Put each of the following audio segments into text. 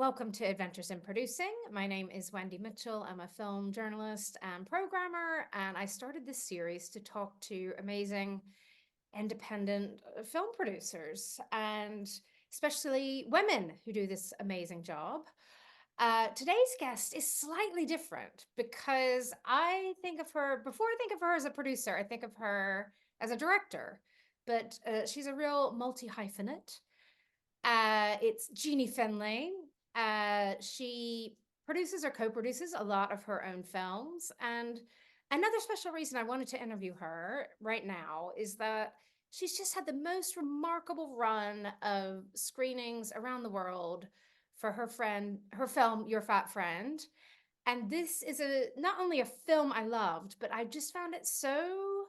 Welcome to Adventures in Producing. My name is Wendy Mitchell. I'm a film journalist and programmer, and I started this series to talk to amazing independent film producers and especially women who do this amazing job. Today's guest is slightly different because I think of her, before I think of her as a producer, I think of her as a director, but she's a real multi-hyphenate. It's Jeanie Finlay. She produces or co-produces a lot of her own films. And another special reason I wanted to interview her right now is that she's just had the most remarkable run of screenings around the world for her film, Your Fat Friend. And this is not only a film I loved, but I just found it so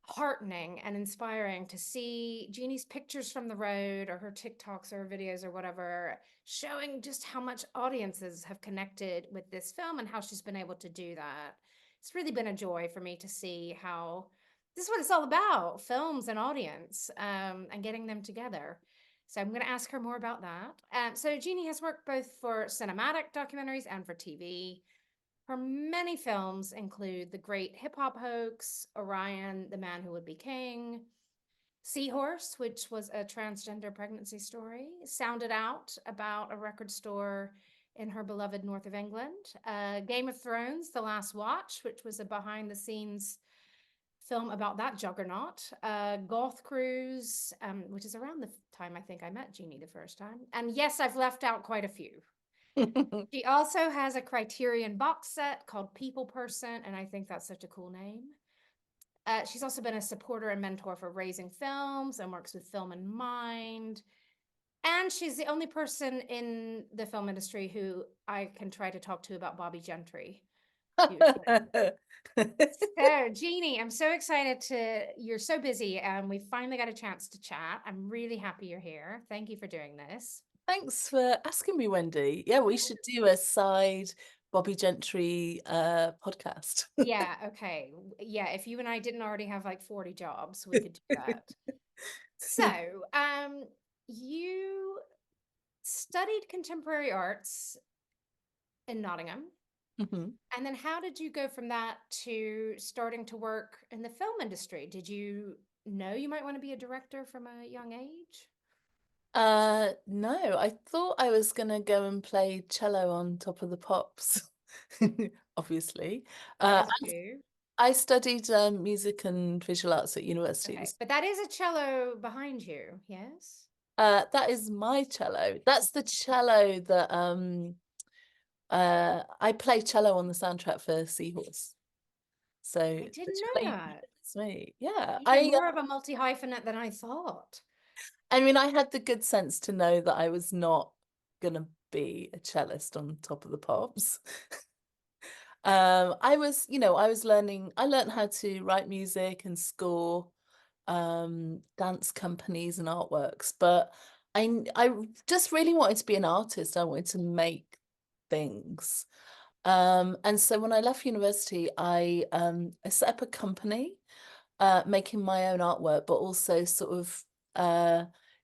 heartening and inspiring to see Jeannie's pictures from the road or her TikToks or videos or whatever, showing just how much audiences have connected with this film and how she's been able to do that. It's really been a joy for me to see how this is what it's all about, films and audience, and getting them together. So I'm going to ask her more about that. So Jeannie has worked both for cinematic documentaries and for TV. Her many films include The Great Hip-Hop Hoax, Orion, The Man Who Would Be King, Seahorse, which was a transgender pregnancy story, Sounded Out, about a record store in her beloved north of England, Game of Thrones, The Last Watch, which was a behind-the-scenes film about that juggernaut, Goth Cruise, which is around the time I think I met Jeannie the first time. And yes, I've left out quite a few. She also has a Criterion box set called People Person, and I think that's such a cool name. She's also been a supporter and mentor for Raising Films and works with Film in Mind. And she's the only person in the film industry who I can try to talk to about Bobby Gentry. So, Jeannie, I'm so excited you're so busy and we finally got a chance to chat. I'm really happy you're here. Thank you for doing this. Thanks for asking me, Wendy. Yeah, we should do a side Bobby Gentry podcast. Yeah, okay. Yeah, if you and I didn't already have like 40 jobs, we could do that. So, you studied contemporary arts in Nottingham. Mhm. And then how did you go from that to starting to work in the film industry? Did you know you might want to be a director from a young age? No, I thought I was gonna go and play cello on Top of the Pops, obviously. As you. I studied music and visual arts at university. Okay. But that is a cello behind you, yes? That is my cello. That's the cello that I play cello on the soundtrack for Seahorse. So I the didn't know cello that. is me. Yeah, You're more of a multi-hyphenate than I thought. I mean, I had the good sense to know that I was not gonna be a cellist on Top of the Pops. I was learning, I learned how to write music and score dance companies and artworks, but I just really wanted to be an artist. I wanted to make things. And so when I left university, I set up a company making my own artwork, but also sort of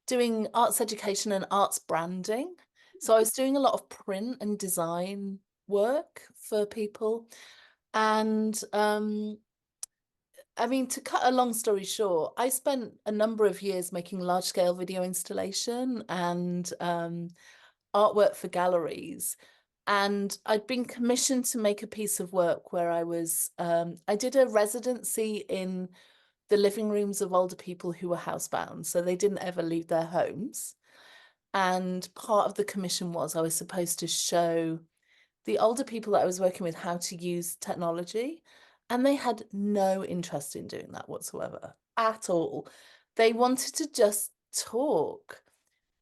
doing arts education and arts branding. So I was doing a lot of print and design work for people. And I mean, to cut a long story short, I spent a number of years making large scale video installation and artwork for galleries. And I'd been commissioned to make a piece of work where I did a residency in the living rooms of older people who were housebound, so they didn't ever leave their homes. And part of the commission was I was supposed to show the older people that I was working with how to use technology, and they had no interest in doing that whatsoever at all. They wanted to just talk.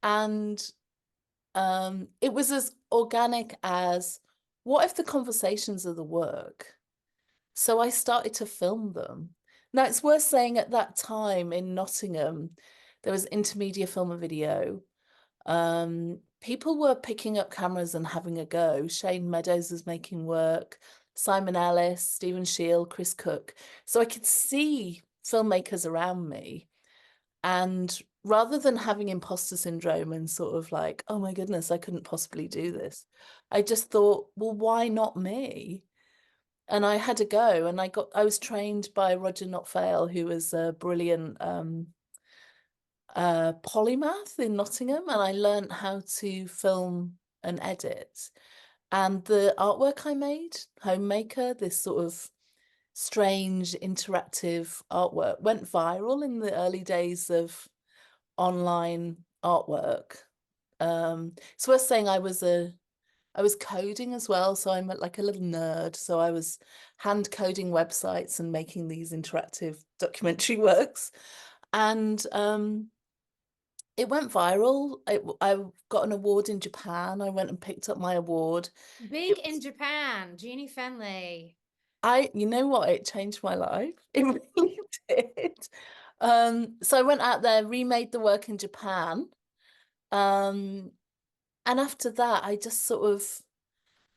And it was as organic as, what if the conversations are the work? So I started to film them. Now, it's worth saying at that time in Nottingham, there was intermedia film and video. People were picking up cameras and having a go. Shane Meadows was making work, Simon Ellis, Stephen Shield, Chris Cook. So I could see filmmakers around me. And rather than having imposter syndrome and sort of like, oh my goodness, I couldn't possibly do this, I just thought, well, why not me? And I had a go, and I was trained by Roger Notfail, who was a brilliant polymath in Nottingham, and I learned how to film and edit. And the artwork I made, Homemaker, this sort of strange interactive artwork, went viral in the early days of online artwork. It's worth saying I was coding as well, so I'm like a little nerd. So I was hand coding websites and making these interactive documentary works. And it went viral. I got an award in Japan. I went and picked up my award. Big It in Japan, Jeanie Finlay. you know what? It changed my life. It really did. So I went out there, remade the work in Japan. Um, and after that, I just sort of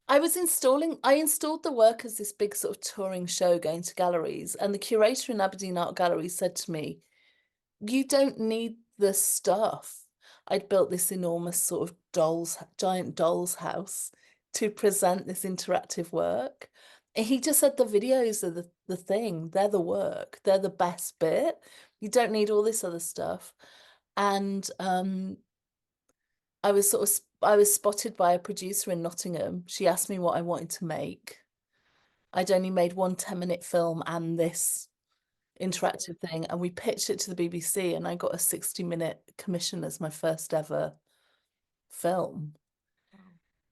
I installed the work as this big sort of touring show going to galleries, and the curator in Aberdeen Art Gallery said to me, you don't need the stuff. I'd built this enormous sort of giant doll's house to present this interactive work. And he just said the videos are the thing, they're the work, they're the best bit. You don't need all this other stuff. And I was spotted by a producer in Nottingham. She asked me what I wanted to make. I'd only made one 10-minute film and this interactive thing, and we pitched it to the BBC, and I got a 60-minute commission as my first ever film. Wow.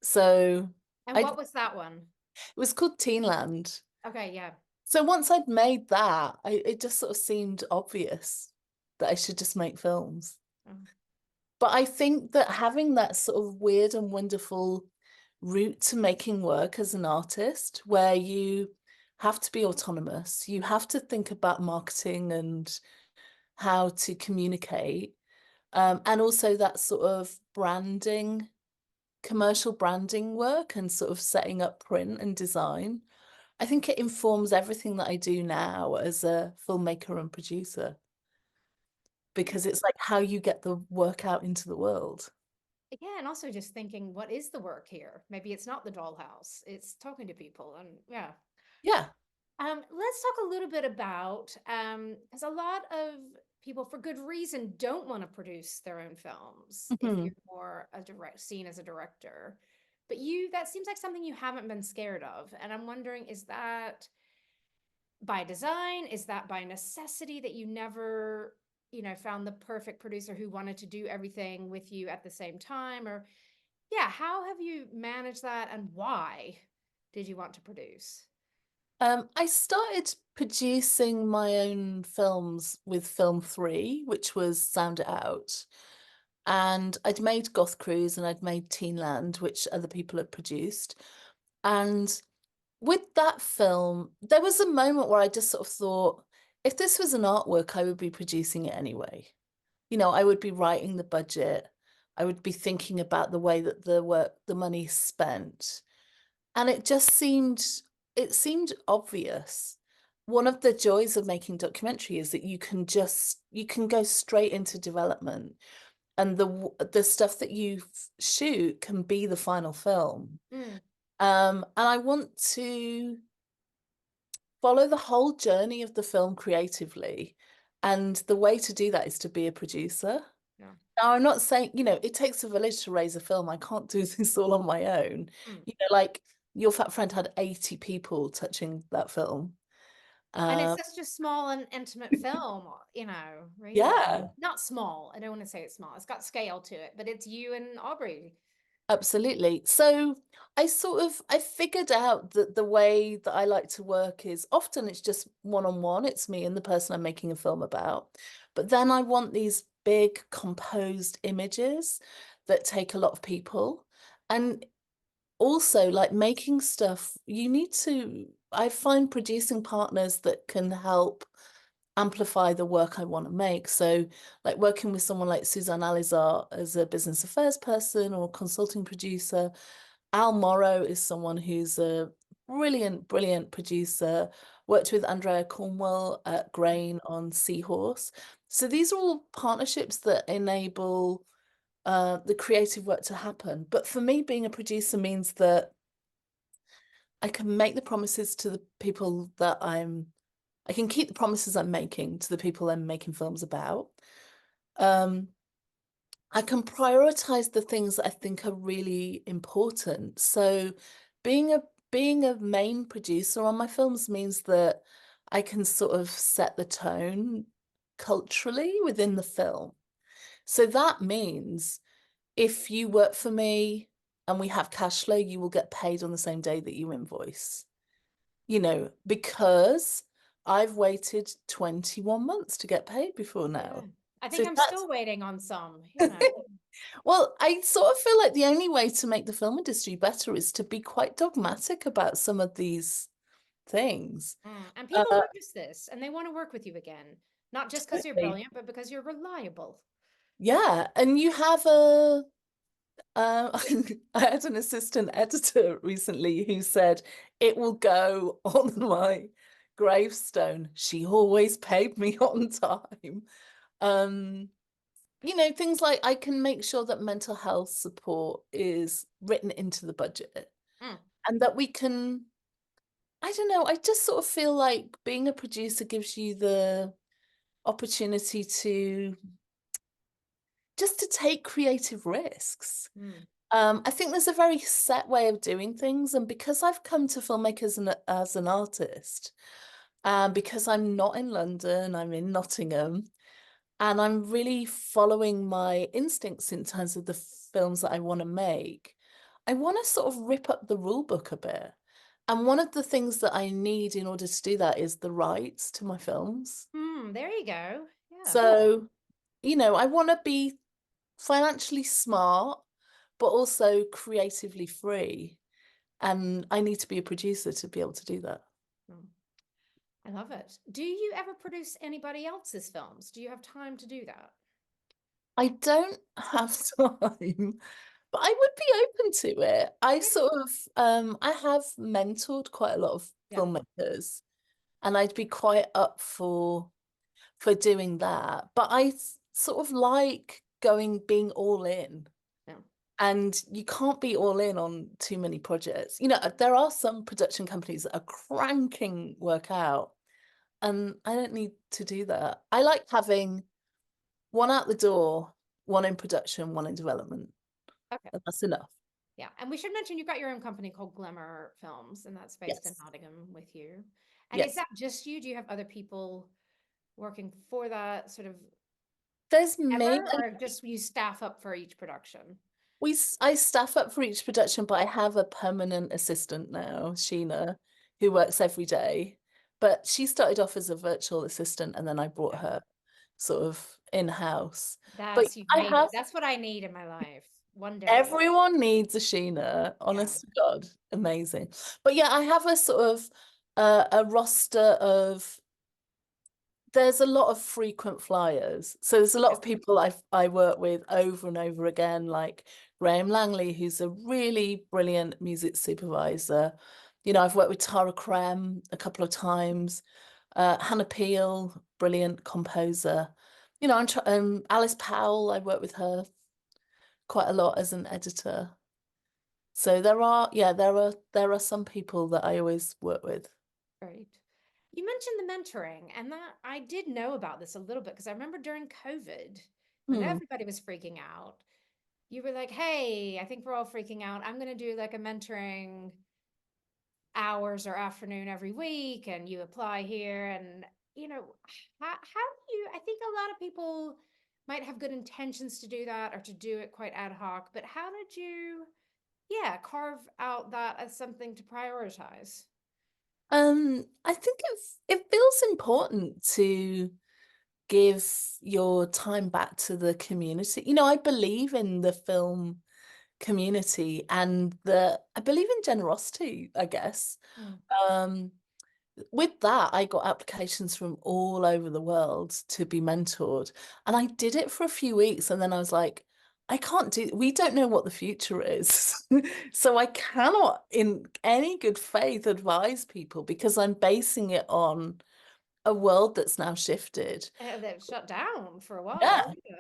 So And I what was that one? it was called Teenland. Okay, yeah. So once I'd made that, it just sort of seemed obvious that I should just make films. Oh. But I think that having that sort of weird and wonderful route to making work as an artist, where you have to be autonomous, you have to think about marketing and how to communicate, and also that sort of branding, commercial branding work and sort of setting up print and design. I think it informs everything that I do now as a filmmaker and producer, because it's like how you get the work out into the world. Yeah, and also just thinking, what is the work here? Maybe it's not the dollhouse, it's talking to people. And yeah. Yeah. Let's talk a little bit about because a lot of people, for good reason, don't want to produce their own films if Mhm. you're more a direct seen as a director. But you, that seems like something you haven't been scared of. And I'm wondering, is that by design? Is that by necessity that you never, found the perfect producer who wanted to do everything with you at the same time? Or yeah, how have you managed that and why did you want to produce? I started producing my own films with Film 3, which was Sound It Out. And I'd made Goth Cruise and I'd made Teenland, which other people had produced. And with that film, there was a moment where I just sort of thought, if this was an artwork, I would be producing it anyway. You know, I would be writing the budget. I would be thinking about the way that the money's spent. And it seemed obvious. One of the joys of making documentary is that you can go straight into development, and the stuff that you shoot can be the final film. Mm, And I want to follow the whole journey of the film creatively. And the way to do that is to be a producer. yeah. Now, I'm not saying, it takes a village to raise a film. I can't do this all on my own. Mm. Like Your Fat Friend had 80 people touching that film. And it's Um, such a small and intimate film, really. yeah. Not small. I don't want to say it's small. It's got scale to it, but it's you and Aubrey. Absolutely. So I figured out that the way that I like to work is often it's just one-on-one. It's me and the person I'm making a film about. But then I want these big composed images that take a lot of people. And also, like, making stuff, I find producing partners that can help amplify the work I want to make. So, like, working with someone like Suzanne Alizar as a business affairs person or consulting producer. Al Morrow is someone who's a brilliant producer. Worked with Andrea Cornwell at Grain on Seahorse. So these are all partnerships that enable the creative work to happen. But for me, being a producer means that I can make the promises to the people that I can keep the promises I'm making to the people I'm making films about. Um, I can prioritize the things that I think are really important. So being a being a main producer on my films means that I can sort of set the tone culturally within the film. So that means if you work for me and we have cash flow, you will get paid on the same day that you invoice. Because I've waited 21 months to get paid before Yeah. now. I So think I'm that's still waiting on some. well, I sort of feel like the only way to make the film industry better is to be quite dogmatic about some of these things. And Uh, people notice this and they want to work with you again, not just because you're totally. brilliant, but because you're reliable. Yeah, and you have a I had an assistant editor recently who said it will go on my gravestone. She always paid me on time. Um, things like I can make sure that mental health support is written into the budget Mm, and that we can, I don't know, I just sort of feel like being a producer gives you the opportunity to just to take creative risks. mm. I think there's a very set way of doing things, and because I've come to filmmakers as an artist, because I'm not in London, I'm in Nottingham, and I'm really following my instincts in terms of the films that I want to make. I want to sort of rip up the rule book a bit. And one of the things that I need in order to do that is the rights to my films. There you go. Yeah. So, I want to be financially smart, but also creatively free. And I need to be a producer to be able to do that. Mm, I love it. Do you ever produce anybody else's films? Do you have time to do that? I don't have time, but I would be open to it. I Yeah. sort of I have mentored quite a lot of Yeah. filmmakers, and I'd be quite up for doing that. But sort of like being all in. Yeah. And you can't be all in on too many projects. There are some production companies that are cranking work out, and I don't need to do that. I like having one out the door, one in production, one in development. Okay. And that's enough. Yeah. And we should mention you've got your own company called Glimmer Films, and that's based in Yes. Nottingham with you. And is Yes. that just you? Do you have other people working for that sort of There's me. ever, or just you staff up for each production? I staff up for each production, but I have a permanent assistant now, Sheena, who works every day. But she started off as a virtual assistant, and then I brought Yeah. her sort of in-house. But You've I made it. have That's what I need in my life. One day. everyone needs a Sheena, Yeah. honest to God, amazing. But yeah, I have a sort of a roster of there's a lot of frequent flyers. So there's a lot Yeah. of people I work with over and over again, like Graham Langley, who's a really brilliant music supervisor. I've worked with Tara Krem a couple of times, Hannah Peel, brilliant composer. Alice Powell, I work with her quite a lot as an editor. So there are some people that I always work with. Great. You mentioned the mentoring, and that I did know about this a little bit because I remember during COVID when Hmm. everybody was freaking out, you were like, hey, I think we're all freaking out. I'm going to do like a mentoring hours or afternoon every week, and you apply here. And, how do you, I think a lot of people might have good intentions to do that or to do it quite ad hoc, but how did you, yeah, carve out that as something to prioritize? I think it feels important to give your time back to the community. I believe in the film community and I believe in generosity, I guess. Mm. Um, with that, I got applications from all over the world to be mentored. And I did it for a few weeks and then I was like, we don't know what the future is. So I cannot in any good faith advise people because I'm basing it on a world that's now shifted. That shut down for a Yeah. while. Yeah.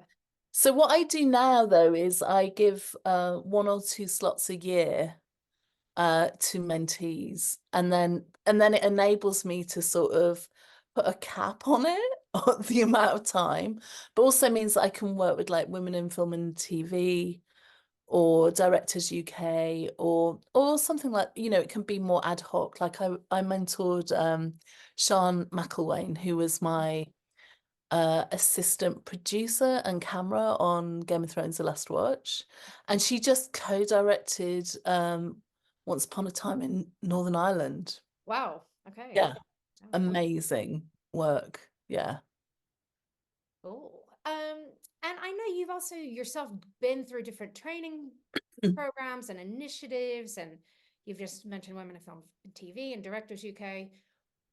So what I do now though is I give 1 or 2 slots a year to mentees, and then it enables me to sort of put a cap on it, on the amount of time, but also means that I can work with like women in film and TV or Directors UK or something like, it can be more ad hoc. Like I mentored Sean McElwain, who was my assistant producer and camera on Game of Thrones: The Last Watch, and she just co-directed Once Upon a Time in Northern Ireland. Wow. Okay. Yeah, Oh, amazing work. Yeah. cool. And I know you've also yourself been through different training programs and initiatives, and you've just mentioned Women in Film and TV and Directors UK.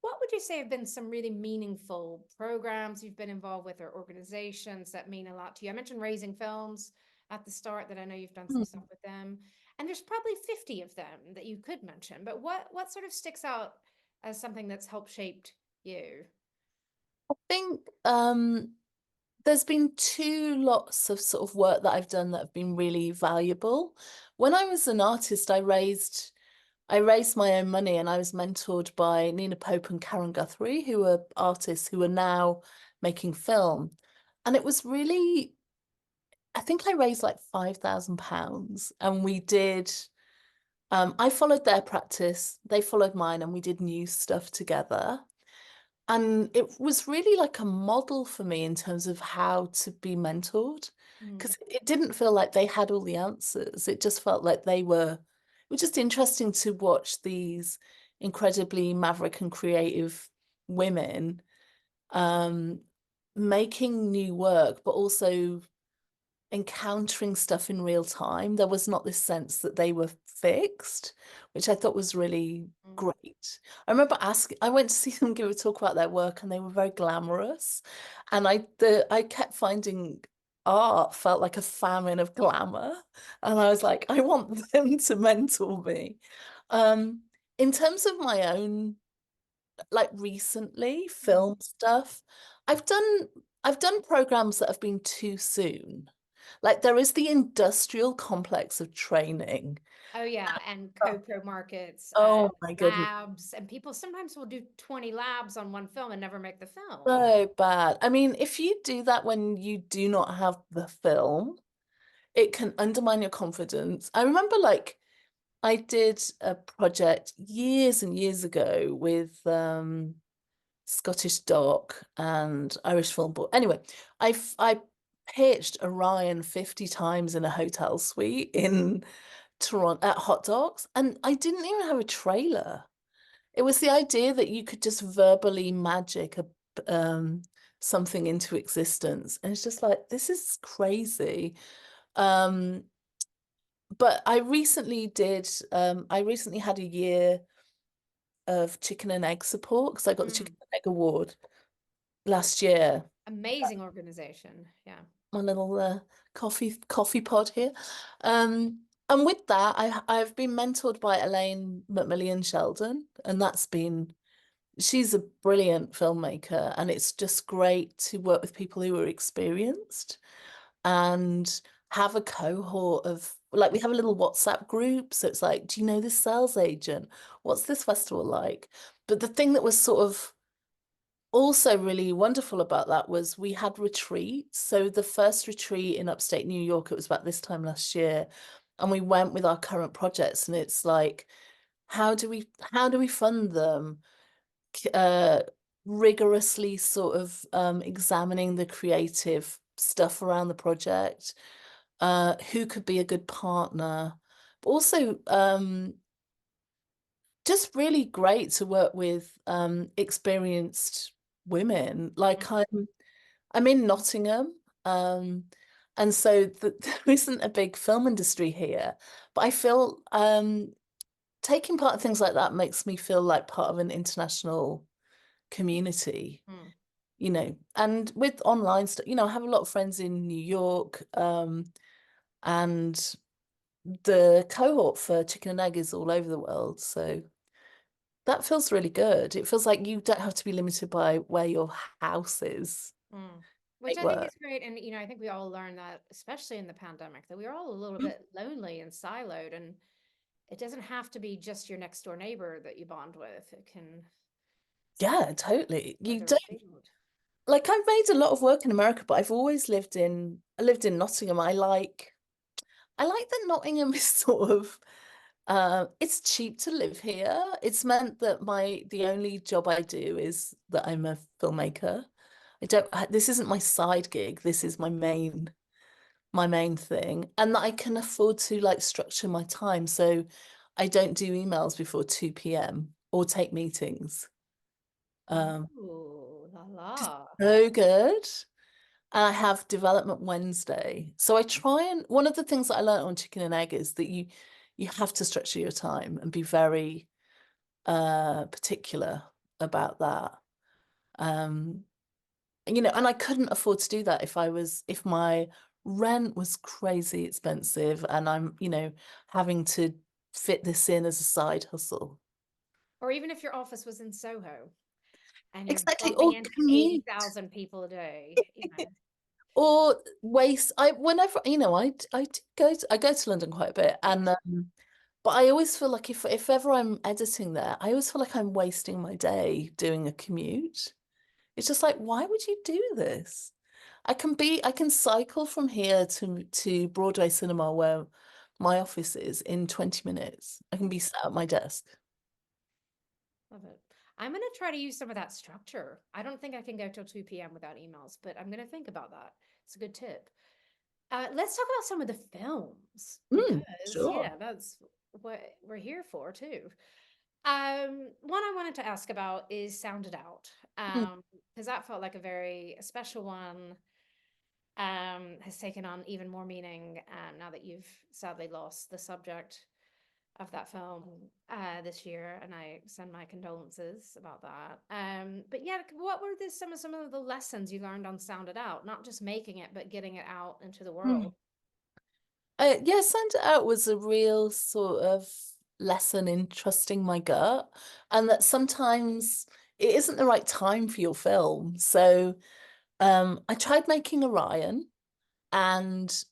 What would you say have been some really meaningful programs you've been involved with or organizations that mean a lot to you? I mentioned Raising Films at the start, that I know you've done some stuff with them. And there's probably 50 of them that you could mention, but what sort of sticks out as something that's helped shaped you? I think there's been 2 lots of sort of work that I've done that have been really valuable. When I was an artist, I raised my own money, and I was mentored by Nina Pope and Karen Guthrie, who are artists who are now making film. And it was really, I think I raised like £5,000, and I followed their practice, they followed mine, and we did new stuff together. And it was really like a model for me in terms of how to be mentored, Mm, because it didn't feel like they had all the answers. It just felt like it was just interesting to watch these incredibly maverick and creative women um, making new work, but also encountering stuff in real time. There was not this sense that they were fixed, which I thought was really mm. great. I went to see them give a talk about their work, and they were very glamorous. And I kept finding art felt like a famine of glamour. And I was like, I want them to mentor me. Um, in terms of my own, like recently, Mm. film stuff, I've done I've done programs that have been too soon. Like there is the industrial complex of training. Oh yeah, and co-pro markets and Oh my goodness, labs, and people sometimes will do 20 labs on one film and never make the film. so bad. I mean, if you do that when you do not have the film, it can undermine your confidence. I remember like I did a project years and years ago with Scottish doc and Irish film board. Anyway, I pitched Orion 50 times in a hotel suite in Toronto at Hot Docs, and I didn't even have a trailer. It was the idea that you could just verbally magic something into existence. And it's just like, this is crazy. Um, but I recently had a year of chicken and egg support because I got the Mm. chicken and egg award last year. Amazing organization. Yeah. My little coffee pod here. And with that, I've been mentored by Elaine McMillan Sheldon, and she's a brilliant filmmaker, and it's just great to work with people who are experienced and have a cohort of, like, we have a little WhatsApp group, so it's like, do you know this sales agent? What's this festival like? But the thing that was sort of also really wonderful about that was we had retreats. So the first retreat in upstate New York, it was about this time last year, and we went with our current projects, and it's like, how do we fund them? Uh, rigorously sort of examining the creative stuff around the project, who could be a good partner, but also just really great to work with experienced women. Mm. Like I'm in Nottingham, and so there isn't a big film industry here, but I feel taking part in things like that makes me feel like part of an international community, Mm. and with online stuff, I have a lot of friends in New York, and the cohort for chicken and egg is all over the world. So That feels really good. It feels like you don't have to be limited by where your house is. Mm. Which Make I think work. is great. And, I think we all learned that, especially in the pandemic, that we are all a little Mm. bit lonely and siloed. And it doesn't have to be just your next door neighbor that you bond with. It can Yeah, totally. You further don't afield. like I've made a lot of work in America, but I've always I lived in Nottingham. I like that Nottingham is sort of it's cheap to live here. It's meant that the only job I do is that I'm a filmmaker. This isn't my side gig. This is my main thing, and that I can afford to like structure my time so I don't do emails before 2 p.m. or take meetings. Um, Ooh, la la. so good. And I have development Wednesday. So I try and one of the things that I learned on Chicken and Egg is that you have to structure your time and be very particular about that. Um, and I couldn't afford to do that if my rent was crazy expensive and I'm, having to fit this in as a side hustle. Or even if your office was in Soho and you're Exactly. bumping Or into commute. 80,000 people a day. Or waste. I whenever, I go to London quite a bit and but I always feel like if ever I'm editing there, I always feel like I'm wasting my day doing a commute. It's just like, why would you do this? I can cycle from here to Broadway Cinema where my office is in 20 minutes. I can be sat at my desk. Love it. I'm going to try to use some of that structure. I don't think I can go till 2 p.m. without emails, but I'm going to think about that. It's a good tip. Let's talk about some of the films because, Sure. that's what we're here for too. One I wanted to ask about is Sounded Out, Mm, because that felt like a very special one. Has taken on even more meaning now that you've sadly lost the subject of that film this year, and I send my condolences about that. But yeah, what were some of the lessons you learned on Sound It Out? Not just making it, but getting it out into the mm. world. Yeah, Send It Out was a real sort of lesson in trusting my gut, and that sometimes it isn't the right time for your film. So, I tried making Orion, and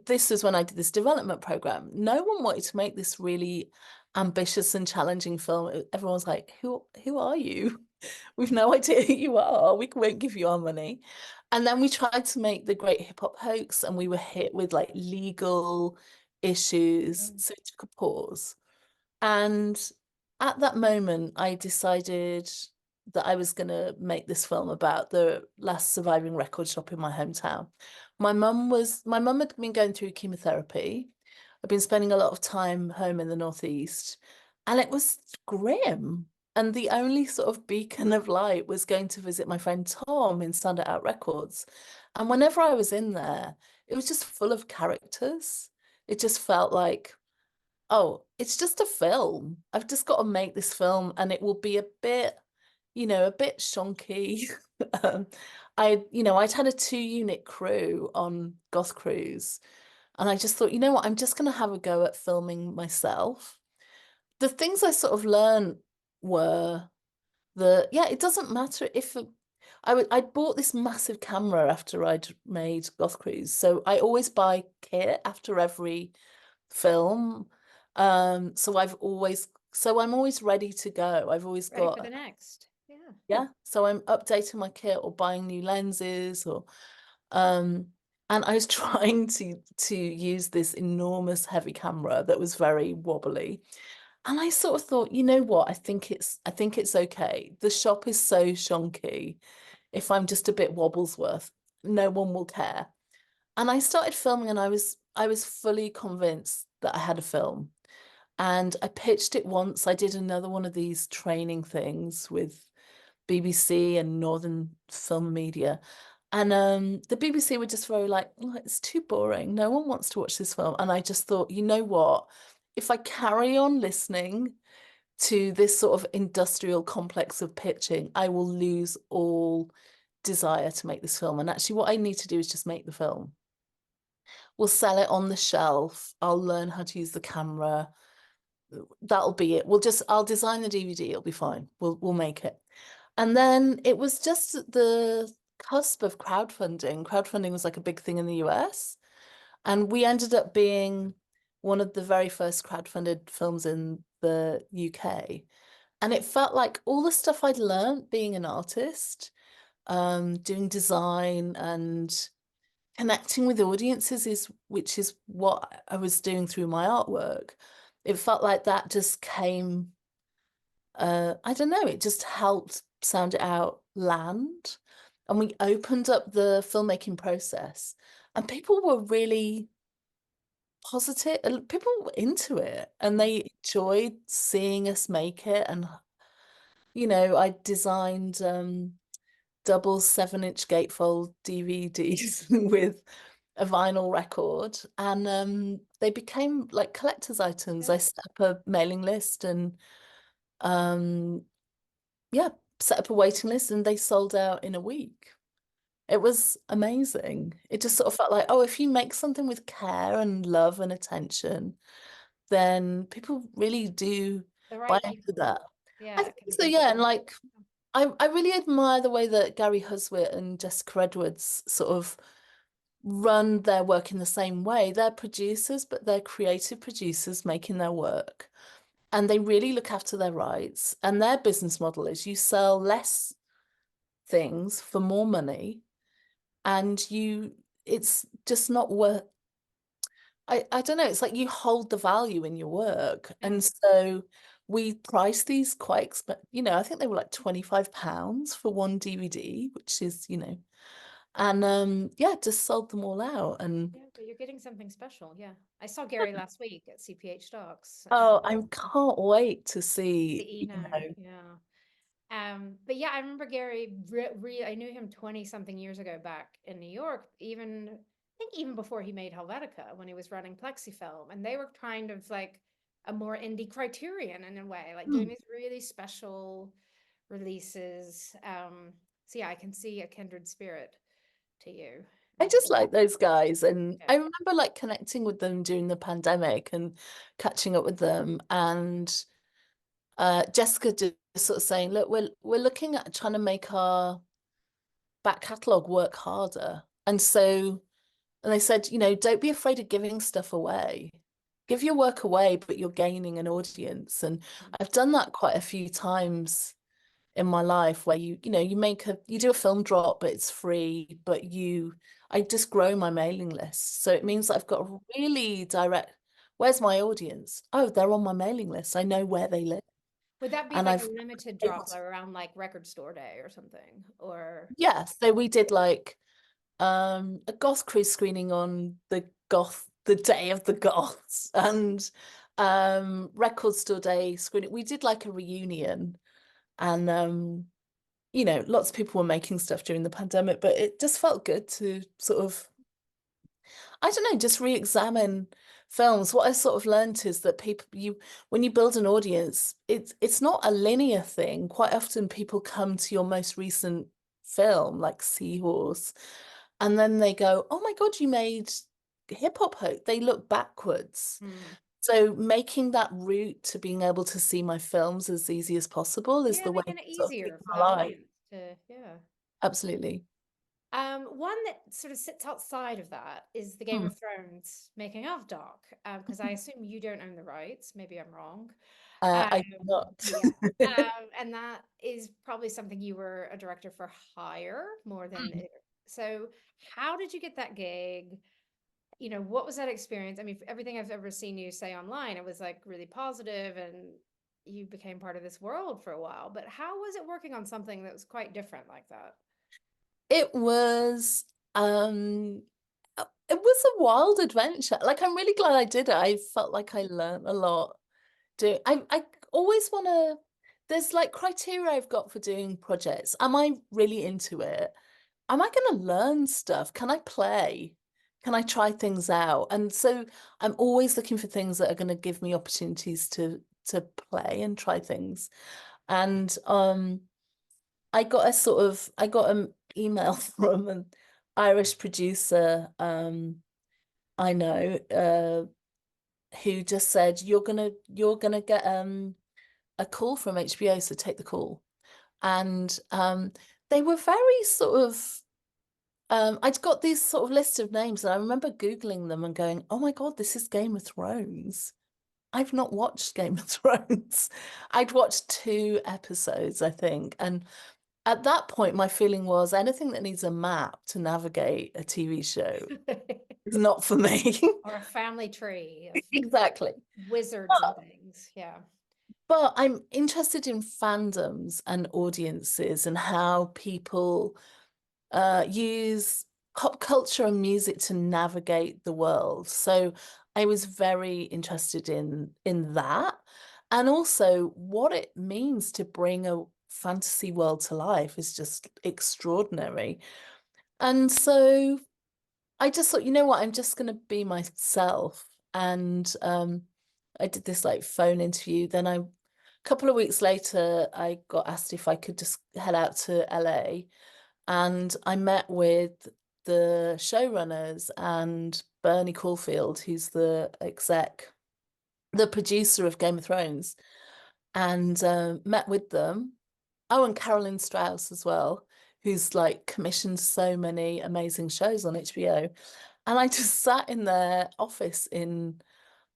this was when I did this development program. No one wanted to make this really ambitious and challenging film. Everyone's like, who are you? We've no idea who you are. We won't give you our money. And then we tried to make the Great Hip-Hop Hoax, and we were hit with like legal issues. Mm. So it took a pause. And at that moment, I decided that I was going to make this film about the last surviving record shop in my hometown. My mum had been going through chemotherapy. I've been spending a lot of time home in the Northeast, and it was grim. And the only sort of beacon of light was going to visit my friend Tom in Standard Out Records. And whenever I was in there, it was just full of characters. It just felt like, oh, it's just a film. I've just got to make this film and it will be a bit, a bit shonky. Um, I'd had a 2 unit crew on Goth Cruise, and I just thought, you know what, I'm just going to have a go at filming myself. The things I sort of learned were yeah, it doesn't matter if I'd bought this massive camera after I'd made Goth Cruise, so I always buy kit after every film. So I'm always ready to go. I've always Ready for got, the next. Yeah. yeah. So I'm updating my kit or buying new lenses or um and I was trying to use this enormous heavy camera that was very wobbly. And I sort of thought, you know what? I think it's okay. The shop is so shonky. If I'm just a bit Wobblesworth, no one will care. And I started filming and I was fully convinced that I had a film. And I pitched it once. I did another one of these training things with BBC and Northern Film Media. And the BBC were just very like, oh, it's too boring. No one wants to watch this film. And I just thought, you know what? If I carry on listening to this sort of industrial complex of pitching, I will lose all desire to make this film. And actually, what I need to do is just make the film. We'll sell it on the shelf. I'll learn how to use the camera. that'll be it. I'll design the DVD, it'll be fine. We'll make it. And then it was just at the cusp of crowdfunding. Crowdfunding was like a big thing in the US. And we ended up being one of the very first crowdfunded films in the UK. And it felt like all the stuff I'd learned being an artist, doing design and connecting with audiences which is what I was doing through my artwork. It felt like that just came, I don't know, it just helped Sound It Out land. And we opened up the filmmaking process, and people were really positive. People were into it, and they enjoyed seeing us make it. And I designed double 7-inch gatefold DVDs with a vinyl record, and they became like collector's items. I Yeah. set up a mailing list and um yeah, set up a waiting list, and they sold out in a week. It was amazing. It just sort of felt like, oh, if you make something with care and love and attention, then people really do The buy right into people. that. I Yeah, think can so, yeah. And appreciate. like I really admire the way that Gary Huswit and Jessica Edwards sort of run their work in the same way. They're producers, but they're creative producers making their work. And they really look after their rights. And their business model is you sell less things for more money, and it's just not worth, I don't know, it's like you hold the value in your work. Yeah. And so we price these quite I think they were like £25 for one DVD, which is, and yeah, just sold them all out. And Yeah, but you're getting something special. Yeah. I saw Gary last week at CPH Docs and oh, I can't wait to the see, Eno. Yeah. But yeah, I remember Gary I knew him 20 something years ago back in New York, even I think even before he made Helvetica when he was running Plexifilm, and they were kind of like a more indie Criterion in a way, like doing Hmm. these really special releases. So yeah, I can see a kindred spirit to you. I just like those guys. And Yeah. I remember like connecting with them during the pandemic and catching up with them. And Jessica just sort of saying, look, we're looking at trying to make our back catalogue work harder. And they said, don't be afraid of giving stuff away. Give your work away, but you're gaining an audience. And I've done that quite a few times in my life where you do a film drop, but it's free, but I just grow my mailing list. So it means that I've got a really direct, where's my audience? Oh, they're on my mailing list. I know where they live. Would that be And like a I've limited drop like around like record store day or something? Or yeah, so we did like a Goth Cruise screening on the day of the Goths, and record store day screening. We did like a reunion, and lots of people were making stuff during the pandemic, but it just felt good to sort of, I don't know, just re-examine films. What I sort of learned is that when you build an audience, it's not a linear thing. Quite often people come to your most recent film, like Seahorse, and then they go, oh my God, you made Hip-Hop Hoax. They look backwards. hmm. So making that route to being able to see my films as easy as possible is Yeah, the way making it to sort of keep easier for them that alive. audience to, yeah. Absolutely. One that sort of sits outside of that is the Game Hmm. of Thrones making of doc, because I assume you don't own the rights. Maybe I'm wrong. I do not. Yeah. And that is probably something you were a director for hire more than so how did you get that gig? What was that experience? I mean, everything I've ever seen you say online, it was like really positive and you became part of this world for a while. But how was it working on something that was quite different like that? It was it was a wild adventure. Like I'm really glad I did it. I felt like I learned a lot. I always want to, there's like criteria I've got for doing projects. Am I really into it? Am I going to learn stuff? Can I play? Can I try things out? And so I'm always looking for things that are going to give me opportunities to play and try things. And I got an email from an Irish producer I know. who just said, you're gonna get a call from HBO, so take the call. And they were very sort of I'd got these sort of list of names, and I remember Googling them and going, oh my God, this is Game of Thrones. I've not watched Game of Thrones. I'd watched 2 episodes, I think. And at that point, my feeling was anything that needs a map to navigate a TV show is not for me. Or a family tree of Exactly. wizards and But, things. Yeah. but I'm interested in fandoms and audiences and how people use pop culture and music to navigate the world. So I was very interested in that, and also what it means to bring a fantasy world to life is just extraordinary. And so I just thought, you know what, I'm just going to be myself. And I did this like phone interview. Then a couple of weeks later, I got asked if I could just head out to LA, and I met with the showrunners and Bernie Caulfield, who's the producer of Game of Thrones, and met with them. Oh, and Carolyn Strauss as well, who's like commissioned so many amazing shows on HBO. And I just sat in their office in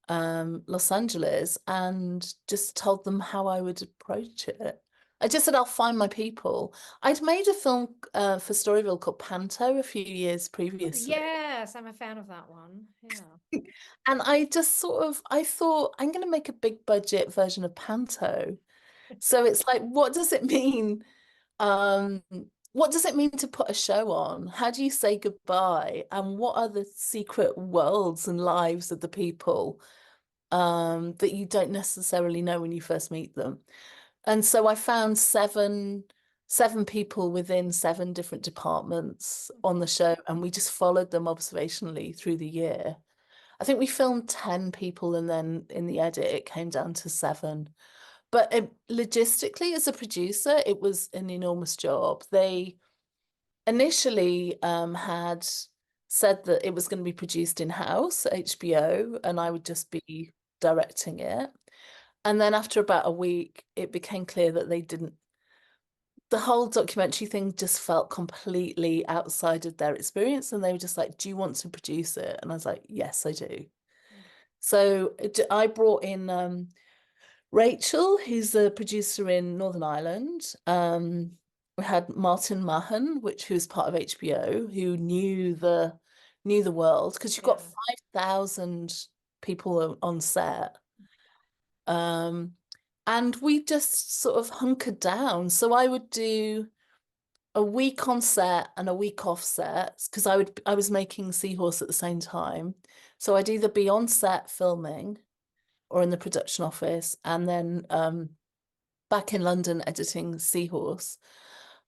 Los Angeles and just told them how I would approach it. I just said I'll find my people. I'd made a film for Storyville called Panto a few years previously. Yes, I'm a fan of that one. Yeah. And I just sort of I thought I'm going to make a big budget version of Panto. So it's like, what does it mean? Um, what does it mean to put a show on? How do you say goodbye? And what are the secret worlds and lives of the people that you don't necessarily know when you first meet them? And so I found seven people within 7 different departments on the show, and we just followed them observationally through the year. I think we filmed 10 people, and then in the edit it came down to 7. But logistically, as a producer, it was an enormous job. They initially had said that it was going to be produced in-house at HBO, and I would just be directing it. And then after about a week, it became clear that they didn't, the whole documentary thing just felt completely outside of their experience. And they were just like, do you want to produce it? And I was like, yes, I do. So I brought in Rachel, who's a producer in Northern Ireland. We had Martin Mahan, who was part of HBO, who knew the world, because you've got Yeah. 5,000 people on set. And we just sort of hunkered down. So I would do a week on set and a week off set, because I was making Seahorse at the same time. So I'd either be on set filming or in the production office, and then back in London editing Seahorse.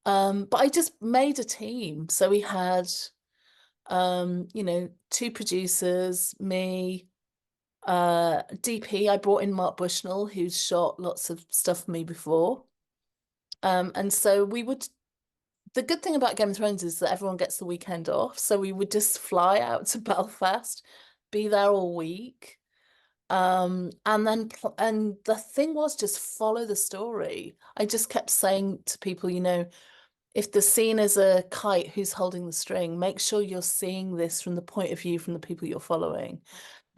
But I just made a team. So we had 2 producers, me, DP. I brought in Mark Bushnell, who's shot lots of stuff for me before. And so the good thing about Game of Thrones is that everyone gets the weekend off. So we would just fly out to Belfast, be there all week. And the thing was, just follow the story. I just kept saying to people, if the scene is a kite who's holding the string, make sure you're seeing this from the point of view from the people you're following.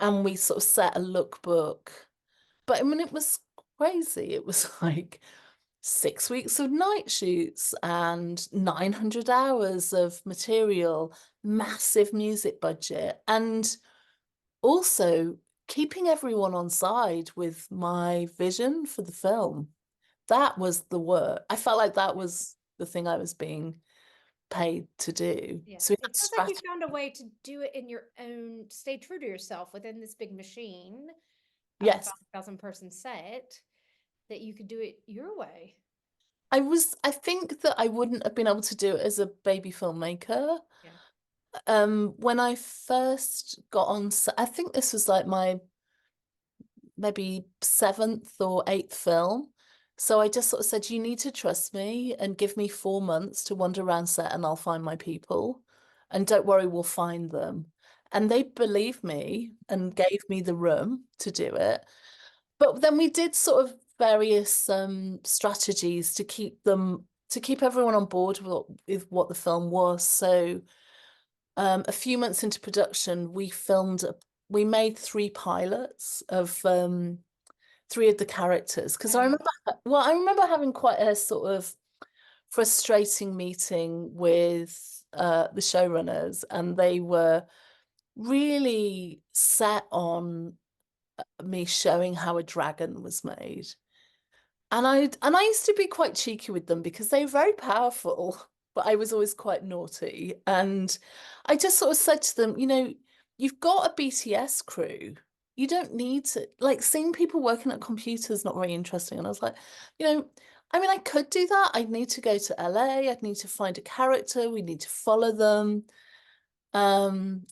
And we sort of set a lookbook. But I mean, it was crazy. It was like 6 weeks of night shoots and 900 hours of material, massive music budget, and also keeping everyone on side with my vision for the film. That was the work. I felt like that was the thing I was being paid to do. Yeah. So we It had sounds like you strategy. found a way to do it in your own, stay true to yourself within this big machine of a Yes, 5,000 person set, that you could do it your way. I think that I wouldn't have been able to do it as a baby filmmaker. Yeah. When I first got on set, I think this was like my maybe 7th or 8th film. So I just sort of said, you need to trust me and give me 4 months to wander around set, and I'll find my people. And don't worry, we'll find them. and they believed me and gave me the room to do it. But then we did sort of various strategies to keep everyone on board with what the film was. So a few months into production, we made three pilots of three of the characters because Okay. I remember having quite a sort of frustrating meeting with the showrunners, and they were really set on me showing how a dragon was made. And I used to be quite cheeky with them because they were very powerful, but I was always quite naughty. And I just sort of said to them, you've got a BTS crew. You don't need to, like, seeing people working at computers not very interesting. And I was like, you know, I mean, I could do that. I'd need to go to LA. I'd need to find a character. We need to follow them. Um,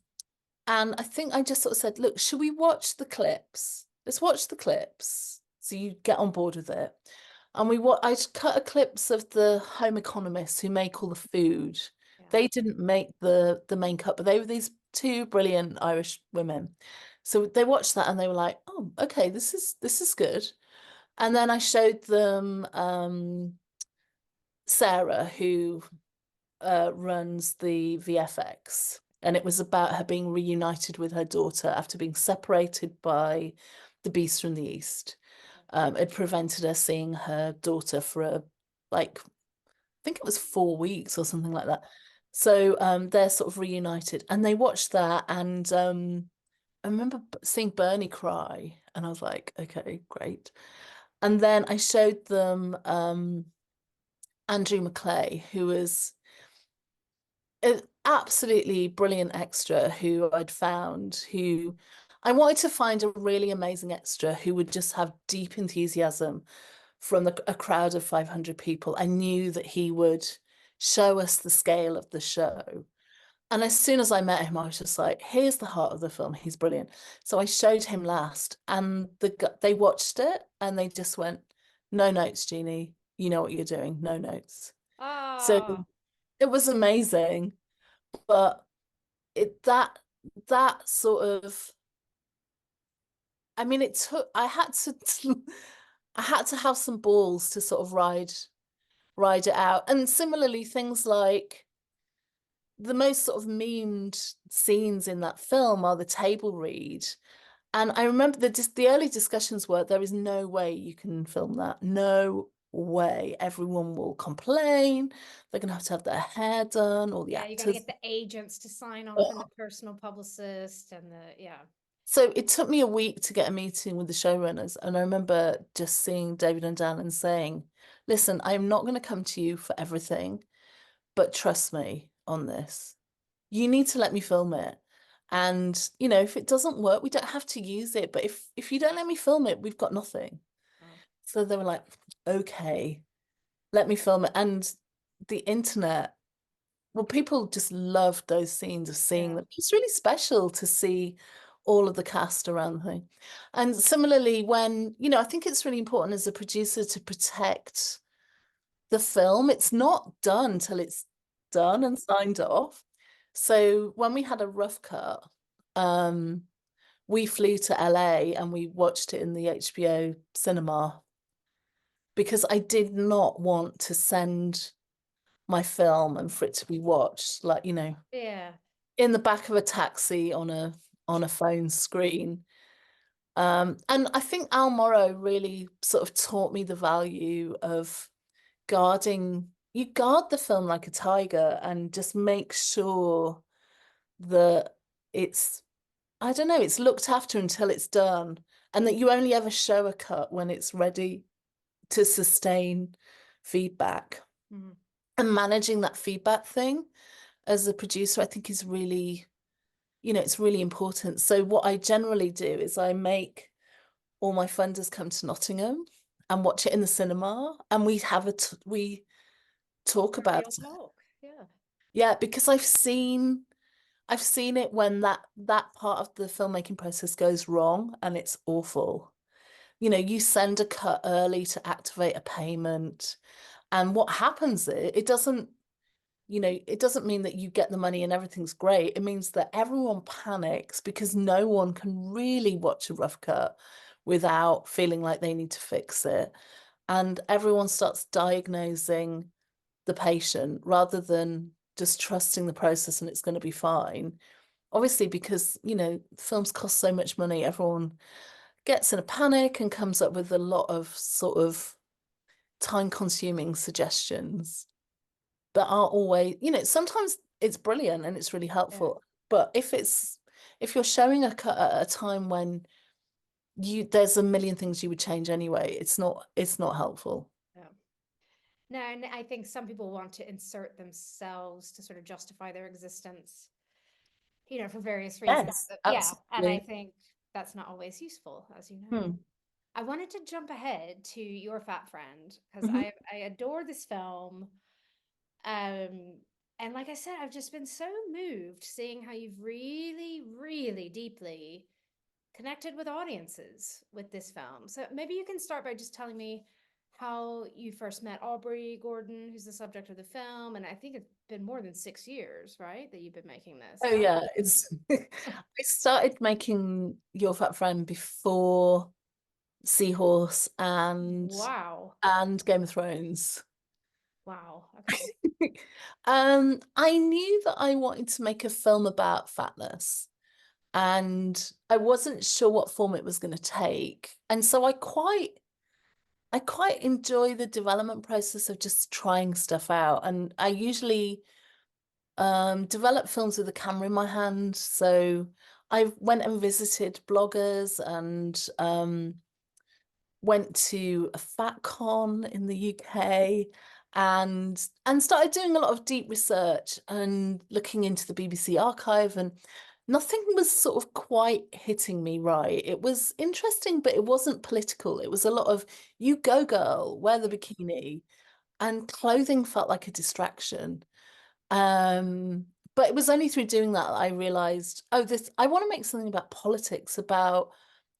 and I think I just sort of said, look, should we watch the clips? Let's watch the clips so you get on board with it. And I cut a clips of the home economists who make all the food. Yeah. They didn't make the main cut, but they were these two brilliant Irish women. So they watched that and they were like, oh, okay, this is good. And then I showed them Sarah, who runs the VFX, and it was about her being reunited with her daughter after being separated by the Beast from the East. It prevented her seeing her daughter for I think it was 4 weeks or something like that. So they're sort of reunited, and they watched that, and I remember seeing Bernie cry, and I was like, okay, great. And then I showed them Andrew McClay, who was an absolutely brilliant extra who I'd found, who I wanted to find a really amazing extra who would just have deep enthusiasm from a crowd of 500 people. I knew that he would show us the scale of the show. And as soon as I met him, I was just like, here's the heart of the film. He's brilliant. So I showed him last, and they watched it and they just went, no notes, Jeanie. You know what you're doing. No notes. So Oh, it was amazing. But that sort of, I mean, I had to I had to have some balls to sort of ride it out. And similarly, things like the most sort of memed scenes in that film are the table read. And I remember the early discussions were, there is no way you can film that. No way. Everyone will complain. They're gonna have to have their hair done, all the yeah, you got to actors. get the agents to sign off and the personal publicist and yeah. So it took me a week to get a meeting with the showrunners, and I remember just seeing David and Dan and saying, listen, I'm not going to come to you for everything, but trust me on this. You need to let me film it. And, if it doesn't work, we don't have to use it. But if you don't let me film it, we've got nothing. Oh, So they were like, okay, let me film it. And the internet, well, people just loved those scenes of seeing yeah. them. It's really special to see all of the cast around the thing. And similarly, when, I think it's really important as a producer to protect the film. It's not done till it's done and signed off. So when we had a rough cut, we flew to LA and we watched it in the HBO cinema because I did not want to send my film and for it to be watched like, Yeah. in the back of a taxi on a phone screen. And I think Al Morrow really sort of taught me the value of you guard the film like a tiger and just make sure that it's, I don't know, it's looked after until it's done, and that you only ever show a cut when it's ready to sustain feedback. Mhm. And managing that feedback thing as a producer, I think is really, it's really important. So what I generally do is I make all my funders come to Nottingham and watch it in the cinema, and we talk A about real it. talk. Yeah. Yeah, because I've seen it when that part of the filmmaking process goes wrong and it's awful. You send a cut early to activate a payment, and what happens it doesn't you know, it doesn't mean that you get the money and everything's great. It means that everyone panics because no one can really watch a rough cut without feeling like they need to fix it. And everyone starts diagnosing the patient rather than just trusting the process and it's going to be fine. Obviously, because, you know, films cost so much money, everyone gets in a panic and comes up with a lot of sort of time-consuming suggestions that aren't always, you know, sometimes it's brilliant and it's really Yeah. helpful. But if you're showing a cut at a time when there's a million things you would change anyway, it's not helpful. Yeah. No, and I think some people want to insert themselves to sort of justify their existence, for various reasons. Yes, But yeah, and I absolutely. think that's not always useful, as you know. Hmm. I wanted to jump ahead to Your Fat Friend because Mhm. I adore this film. Um, and like I said, I've just been so moved seeing how you've really, really deeply connected with audiences with this film. So maybe you can start by just telling me how you first met Aubrey Gordon, who's the subject of the film. And I think it's been more than 6 years, right, that you've been making Oh this. yeah, it's I started making Your Fat Friend before Seahorse Wow. and Game of Thrones. Wow. Okay. I knew that I wanted to make a film about fatness, and I wasn't sure what form it was going to take. And so I quite enjoy the development process of just trying stuff out. And I usually develop films with a camera in my hand. So I went and visited bloggers and went to a fat con in the UK and started doing a lot of deep research and looking into the BBC archive, and nothing was sort of quite hitting me right. It was interesting, but it wasn't political. It was a lot of you go girl, wear the bikini, and clothing felt like a distraction. Um, but it was only through doing that I realized, oh, this I want to make something about politics, about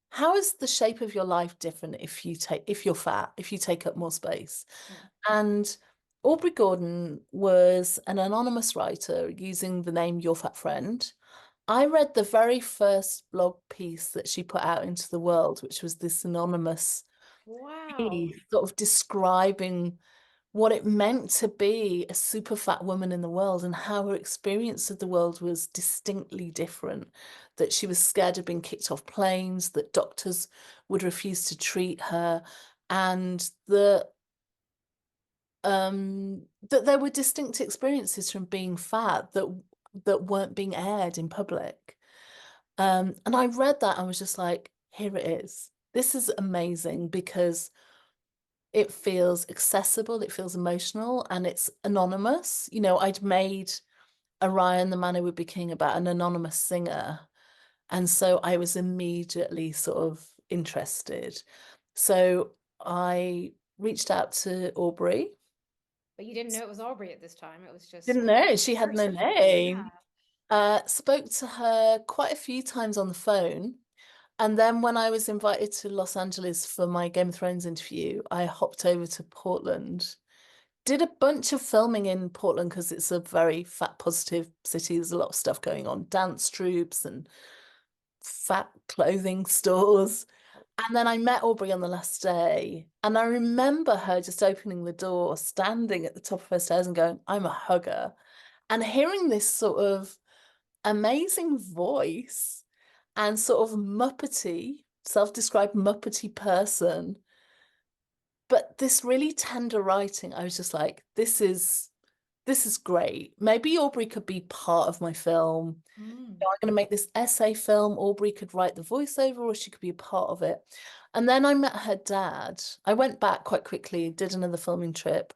how is the shape of your life different if you're fat, if you take up more space? Mm. And Aubrey Gordon was an anonymous writer using the name Your Fat Friend. I read the very first blog piece that she put out into the world, which was this anonymous Wow. piece sort of describing what it meant to be a super fat woman in the world and how her experience of the world was distinctly different. That she was scared of being kicked off planes, that doctors would refuse to treat her, and that there were distinct experiences from being fat that weren't being aired in public. And I read that and was just like, here it is. This is amazing because it feels accessible, it feels emotional, and it's anonymous. You know, I'd made Orion, the Man Who Would Be King, about an anonymous singer. And so I was immediately sort of interested. So I reached out to Aubrey. But you didn't know it was Aubrey at this time. It was just Didn't know, she had no person. name. Yeah. Spoke to her quite a few times on the phone. And then when I was invited to Los Angeles for my Game of Thrones interview, I hopped over to Portland, did a bunch of filming in Portland because it's a very fat positive city. There's a lot of stuff going on, dance troupes and fat clothing stores. And then I met Aubrey on the last day. And I remember her just opening the door, standing at the top of her stairs and going, I'm a hugger. And hearing this sort of amazing voice and sort of Muppety, self-described Muppety person, but this really tender writing, I was just like, this is great. Maybe Aubrey could be part of my film. Mm. You know, I'm going to make this essay film. Aubrey could write the voiceover, or she could be a part of it. And then I met her dad. I went back quite quickly, did another filming trip,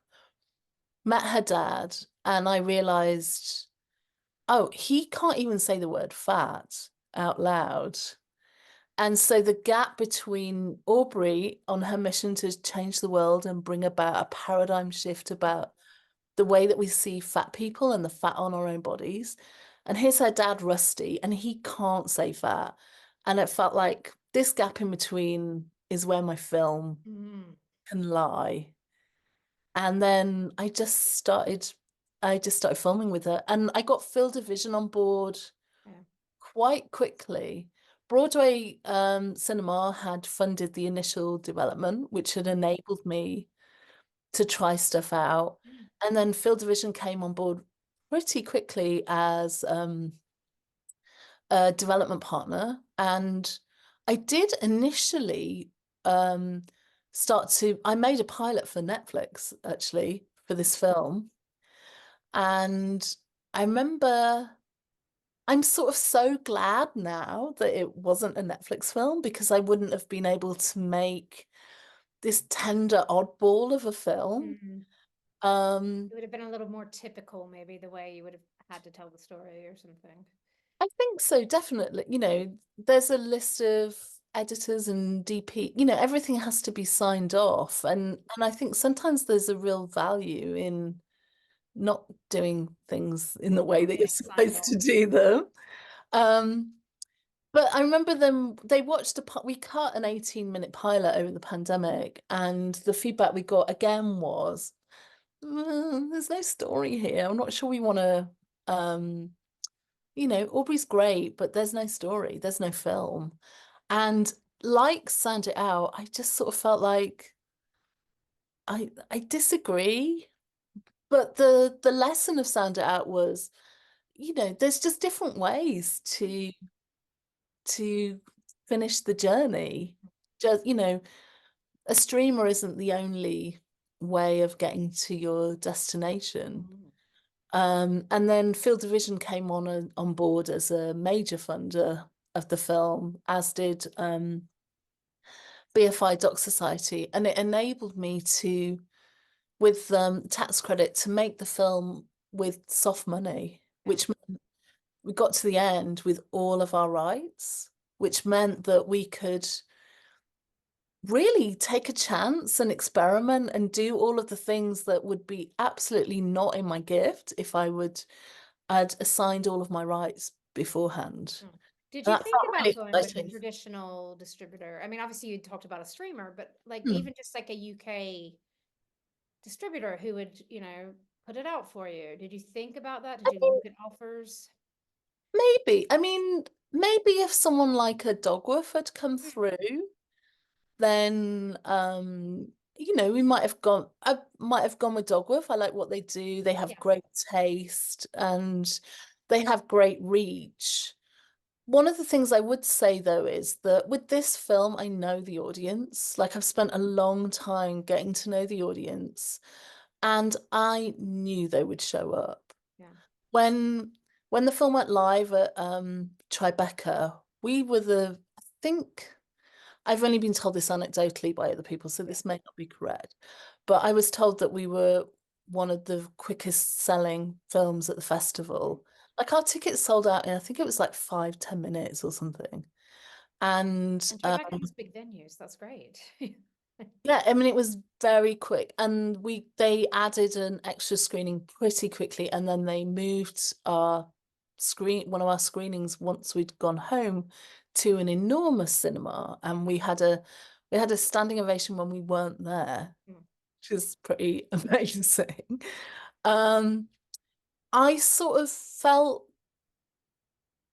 met her dad, and I realized, oh, he can't even say the word fat out loud. And so the gap between Aubrey on her mission to change the world and bring about a paradigm shift about the way that we see fat people and the fat on our own bodies. And here's her dad, Rusty, and he can't say fat. And it felt like this gap in between is where my film Mm. can lie. And then I just started I just started filming with her, and I got Field Division on board Yeah. quite quickly. Broadway Cinema had funded the initial development, which had enabled me to try stuff out. Mm. And then Field Division came on board pretty quickly as a development partner. And I did initially I made a pilot for Netflix actually for this film. And I remember I'm sort of so glad now that it wasn't a Netflix film because I wouldn't have been able to make this tender oddball of a film. Mm. Um, It would have been a little more typical, maybe the way you would have had to tell the story or something. I think so, definitely. There's a list of editors and DP, everything has to be signed off. And I think sometimes there's a real value in not doing things in the way Not that you're getting signed supposed off. to do them. Um, But I remember they watched we cut an 18-minute pilot over the pandemic, and the feedback we got again was, there's no story here. I'm not sure we want to, Aubrey's great, but there's no story, there's no film. And like Sound It Out, I just sort of felt like I disagree. But the lesson of Sound It Out was, there's just different ways to finish the journey. Just, a streamer isn't the only way of getting to your destination. Mm. And then Field Division came on board as a major funder of the film, as did BFI Doc Society, and it enabled me to, with tax credit, to make the film with soft money, Yeah. which meant we got to the end with all of our rights, which meant that we could really take a chance and experiment and do all of the things that would be absolutely not in my gift if I'd assigned all of my rights beforehand. Mm. Did And you that think felt about really going with a exciting. traditional distributor? I mean, obviously you talked about a streamer, but like Hmm. even just like a UK distributor who would, put it out for you. Did you think about that? Did I you think look at offers? maybe. I mean, maybe if someone like a Dogworth had come Mm. through, then we I might have gone with Dogworth. I like what they do. They have Yeah. great taste and they have great reach. One of the things I would say though is that with this film, I know the audience. Like I've spent a long time getting to know the audience, and I knew they would show up. Yeah. When when the film went live at Tribeca, we were I think I've only been told this anecdotally by other people, so Yeah. this may not be correct, but I was told that we were one of the quickest selling films at the festival. Like our tickets sold out in, I think it was like 5, 10 minutes or something. And And Tribeca has big venues. That's great. yeah, I mean it was very quick. And they added an extra screening pretty quickly, and then they moved one of our screenings once we'd gone home to an enormous cinema, and we had a standing ovation when we weren't there, Mm. which is pretty amazing. Um, I sort of felt,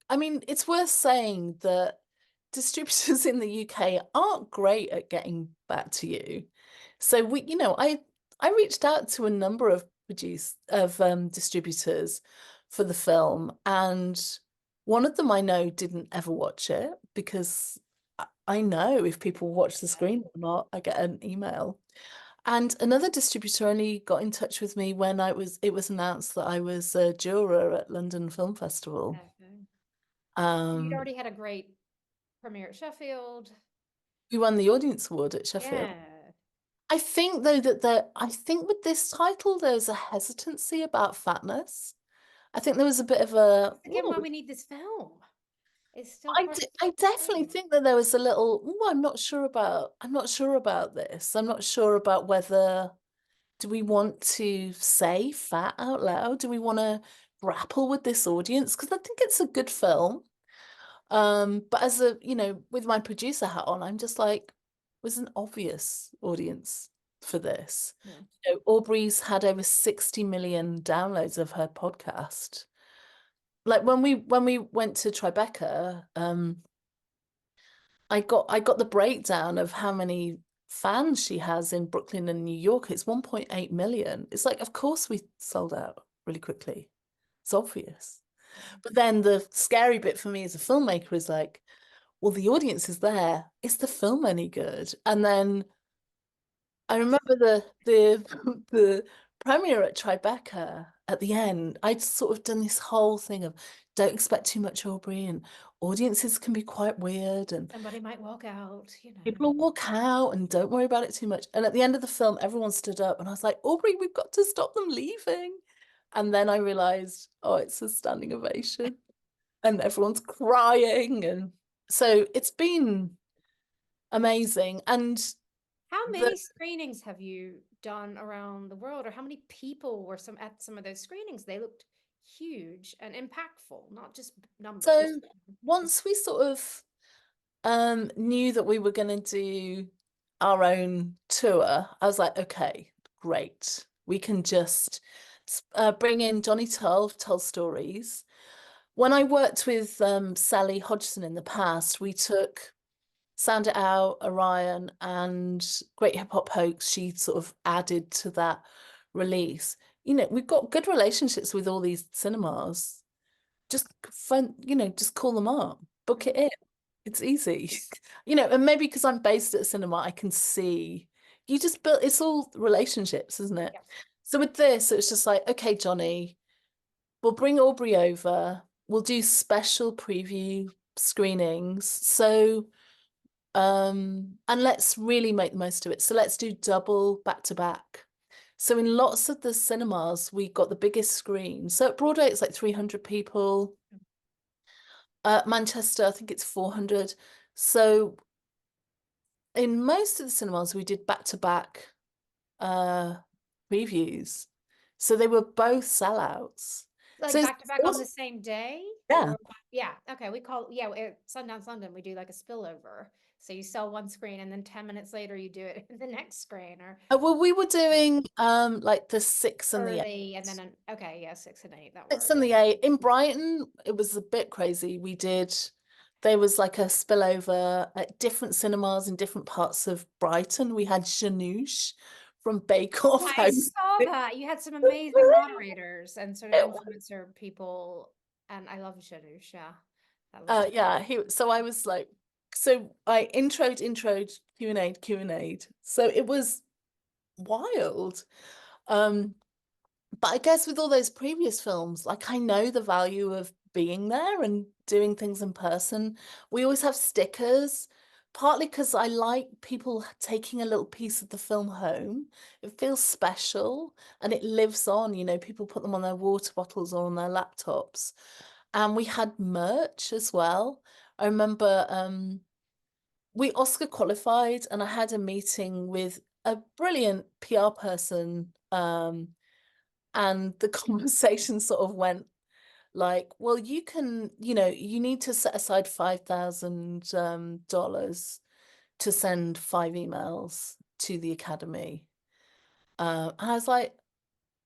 I mean, it's worth saying that distributors in the UK aren't great at getting back to you. So I reached out to a number of distributors for the film, and one of them I know didn't ever watch it because I know if people watch the Yeah. screen or not, I get an email. And another distributor only got in touch with me when it was announced that I was a juror at London Film Festival. Okay. You'd Um, already had a great premiere at Sheffield. we won the audience award at Sheffield. Yeah. I think though I think with this title there's a hesitancy about fatness. I think there was a bit of a, That's again why we need this film. It's still part of I the definitely story. think that there was a little, I'm not sure about this. I'm not sure about whether do we want to say fat out loud? Do we want to grapple with this audience? Because I think it's a good film. But as with my producer hat on, I'm just like, was an obvious audience for this. Yeah. You know, Aubrey's had over 60 million downloads of her podcast. Like when we went to Tribeca, I got the breakdown of how many fans she has in Brooklyn and New York. It's 1.8 million. It's like, of course we sold out really quickly. It's obvious. But then the scary bit for me as a filmmaker is like, well, the audience is there. Is the film any good? And then I remember the the premiere at Tribeca at the end. I'd sort of done this whole thing of don't expect too much, Aubrey, and audiences can be quite weird, and Somebody might walk out, you know. people will walk out, and don't worry about it too much. And at the end of the film, everyone stood up, and I was like, Aubrey, we've got to stop them leaving. And then I realized, oh, it's a standing ovation, and everyone's crying, and so it's been amazing. And How the many screenings have you done around the world, or how many people were at some of those screenings? They looked huge and impactful, not just numbers. so once we sort of knew that we were going to do our own tour, I was like, okay, great. We can just bring in Johnny Tell stories. When I worked with Sally Hodgson in the past, we took Sound It Out, Orion, and Great Hip-Hop Hoax. She sort of added to that release. You know, we've got good relationships with all these cinemas. Just fun, you know, just call them up, book it in. It's easy. You know, and maybe because I'm based at a cinema, I can see you just build, it's all relationships, isn't it? Yeah. So with this, it's just like, okay, Johnny, we'll bring Aubrey over, we'll do special preview screenings. So and let's really make the most of it. So let's do double back to back. So in lots of the cinemas, we got the biggest screen. So at Broadway, it's like 300 people. Manchester, I think it's 400. So in most of the cinemas, we did back-to-back previews. So they were both sellouts. Like So back to back on the same day? yeah. Or yeah, okay. We call at Sundance London, we do like a spillover. So you sell one screen and then 10 minutes later you do it in the next screen, or Well, we were doing like the 6 and the 8. early and then okay, yeah, 6 and 8, that 6 works. and the 8. In Brighton, it was a bit crazy. There was like a spillover at different cinemas in different parts of Brighton. We had Janouche from Bake Off. I saw that. You had some amazing moderators and sort of influencer people, and I love Janusz, yeah. That was Yeah, so I was like, so I introed, Q&A. So it was wild. But I guess with all those previous films, like I know the value of being there and doing things in person. We always have stickers, partly because I like people taking a little piece of the film home. It feels special and it lives on, you know, people put them on their water bottles or on their laptops. And we had merch as well. I remember we Oscar qualified and I had a meeting with a brilliant PR person. And the conversation sort of went like, well, you can, you know, you need to set aside $5,000 to send 5 emails to the Academy. And I was like,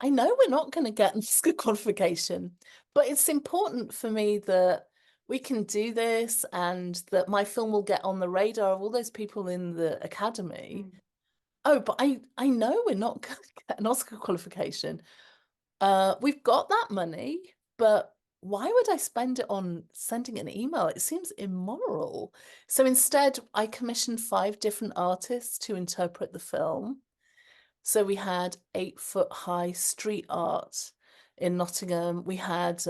I know we're not going to get an Oscar qualification, but it's important for me that we can do this and that my film will get on the radar of all those people in the Academy. Oh, but I know we're not going to get an Oscar qualification. We've got that money, but why would I spend it on sending an email? It seems immoral. So instead, I commissioned 5 different artists to interpret the film. So we had 8-foot high street art in Nottingham. We had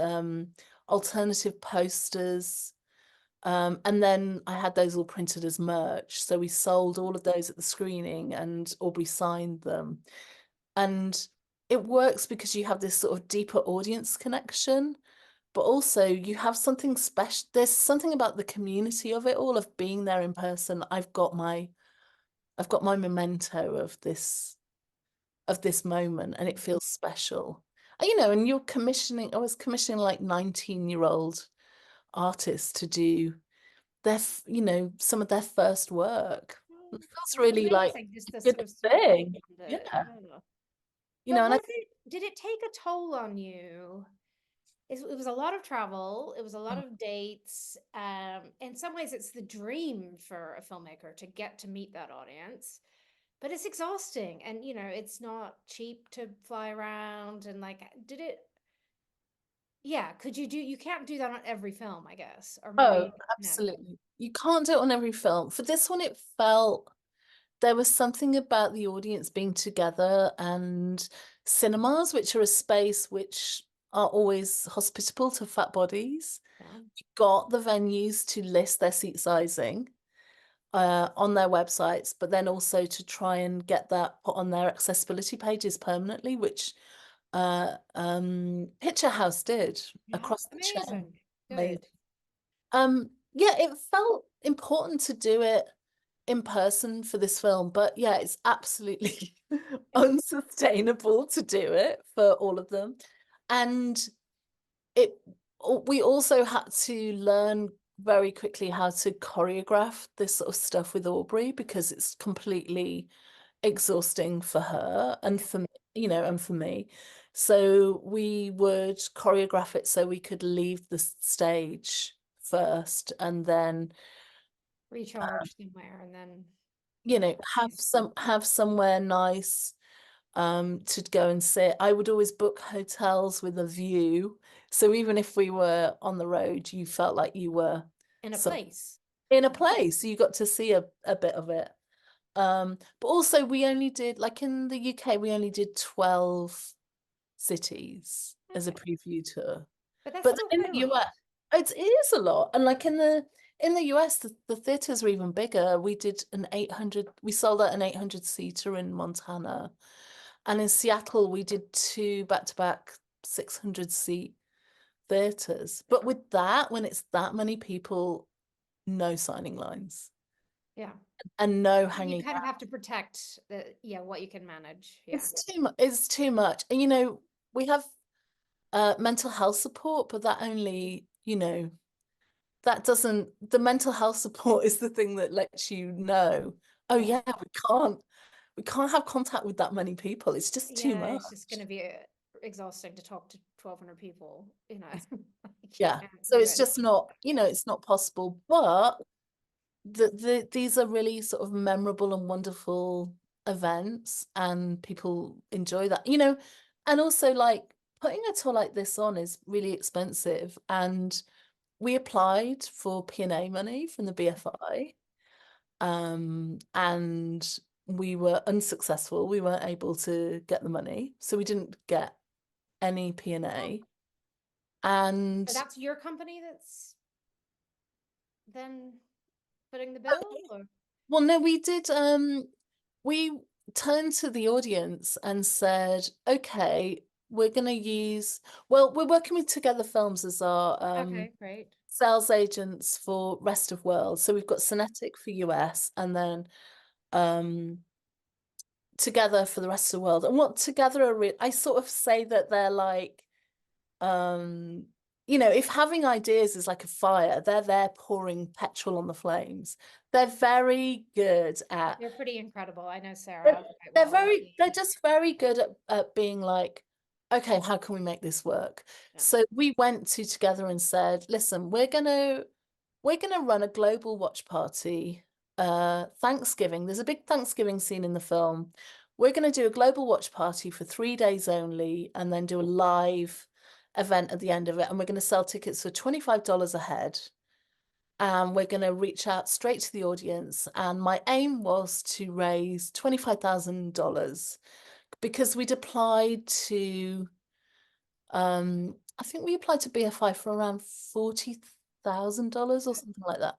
alternative posters. And then I had those all printed as merch. So we sold all of those at the screening and Aubrey signed them. And it works because you have this sort of deeper audience connection, but also you have something special. There's something about the community of it all, of being there in person. I've got my memento of this moment, and it feels special. And, you know, and I was commissioning like 19-year-old artists to do their, you know, some of their first work. It feels That's really like amazing, just the a good sort of circle thing. around it. Yeah. Yeah. You know, But and I was it, did it take a toll on you? It was a lot of travel, it was a lot of dates. In some ways, it's the dream for a filmmaker to get to meet that audience, but it's exhausting. And, it's not cheap to fly around. And like, yeah, you can't do that on every film, I guess, or oh, maybe no. absolutely. You can't do it on every film. For this one, it felt there was something about the audience being together, and cinemas, which are a space which are always hospitable to fat bodies, Yeah. got the venues to list their seat sizing on their websites, but then also to try and get that put on their accessibility pages permanently, which Picture House did Yeah. across the chain. Amazing. Good. Yeah, it felt important to do it in person for this film, but yeah, it's absolutely unsustainable to do it for all of them. And it we also had to learn very quickly how to choreograph this sort of stuff with Aubrey, because it's completely exhausting for her and Yeah. for me, and for me. So we would choreograph it so we could leave the stage first, and then Recharge somewhere and then continue. have somewhere nice to go and sit. I would always book hotels with a view, so even if we were on the road, you felt like you were In a some place. in a place, you got to see a bit of it. But also we only did, like in the UK, we only did 12 cities as a Okay. preview tour. But that's But still then in quite a the lot. US, it is a lot. And like in the US, the theaters are even bigger. We sold out an 800 seater in Montana. And in Seattle, we did two back-to-back 600 seat theaters. But with that, when it's that many people, no signing lines Yeah. and no You hanging kind of out. have to protect what you can manage. Yeah. It's too much. It's too much. And we have mental health support, but that only, that doesn't, the mental health support is the thing that lets you know, oh Yeah. yeah, we can't have contact with that many people. It's just too Yeah, much. it's just going to be exhausting to talk to 1,200 people, you Yeah. can't So do it's it. just not, it's not possible. But these are really sort of memorable and wonderful events, and people enjoy that, and also like putting a tour like this on is really expensive, and we applied for P&A money from the BFI, and we were unsuccessful. We weren't able to get the money, so we didn't get any P&A. So And that's your company that's then putting the bill, or well, no, we did. We turned to the audience and said, "Okay, we're going to use. Well, we're working with Together Films as our okay, great. sales agents for rest of world. So we've got Cinetic for US, and then um Together for the rest of the world. And what Together are, I sort of say that they're like, um, if having ideas is like a fire, they're there pouring petrol on the flames. They're very good at They're pretty incredible. I know they're, Sarah quite well. they're just very good at being like, okay, how can we make this work? Yeah. So we went to Together and said, listen, we're gonna run a global watch party. Thanksgiving. There's a big Thanksgiving scene in the film. We're gonna do a global watch party for 3 days only, and then do a live event at the end of it. And we're gonna sell tickets for $25 a head. And we're going to reach out straight to the audience. And my aim was to raise $25,000, because we'd applied to, I think we applied to BFI for around $40,000 or something like that.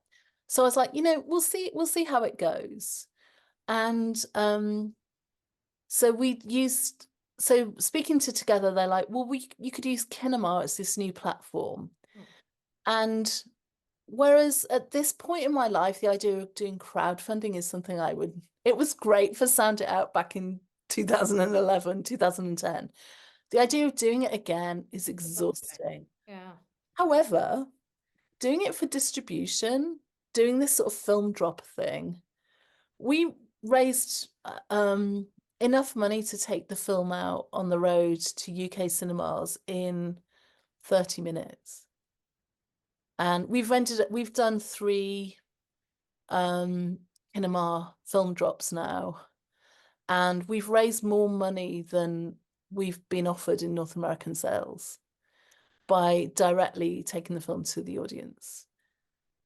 So I was like, we'll see how it goes. And so so speaking to Together, they're like, well, you could use Kinema as this new platform. Mm. And whereas at this point in my life, the idea of doing crowdfunding is something it was great for Sound It Out back in 2011, 2010. The idea of doing it again is Exhausting. exhausting. Yeah. However, doing it for distribution, doing this sort of film drop thing, we raised enough money to take the film out on the road to UK cinemas in 30 minutes. And we've done 3 cinema film drops now, and we've raised more money than we've been offered in North American sales by directly taking the film to the audience.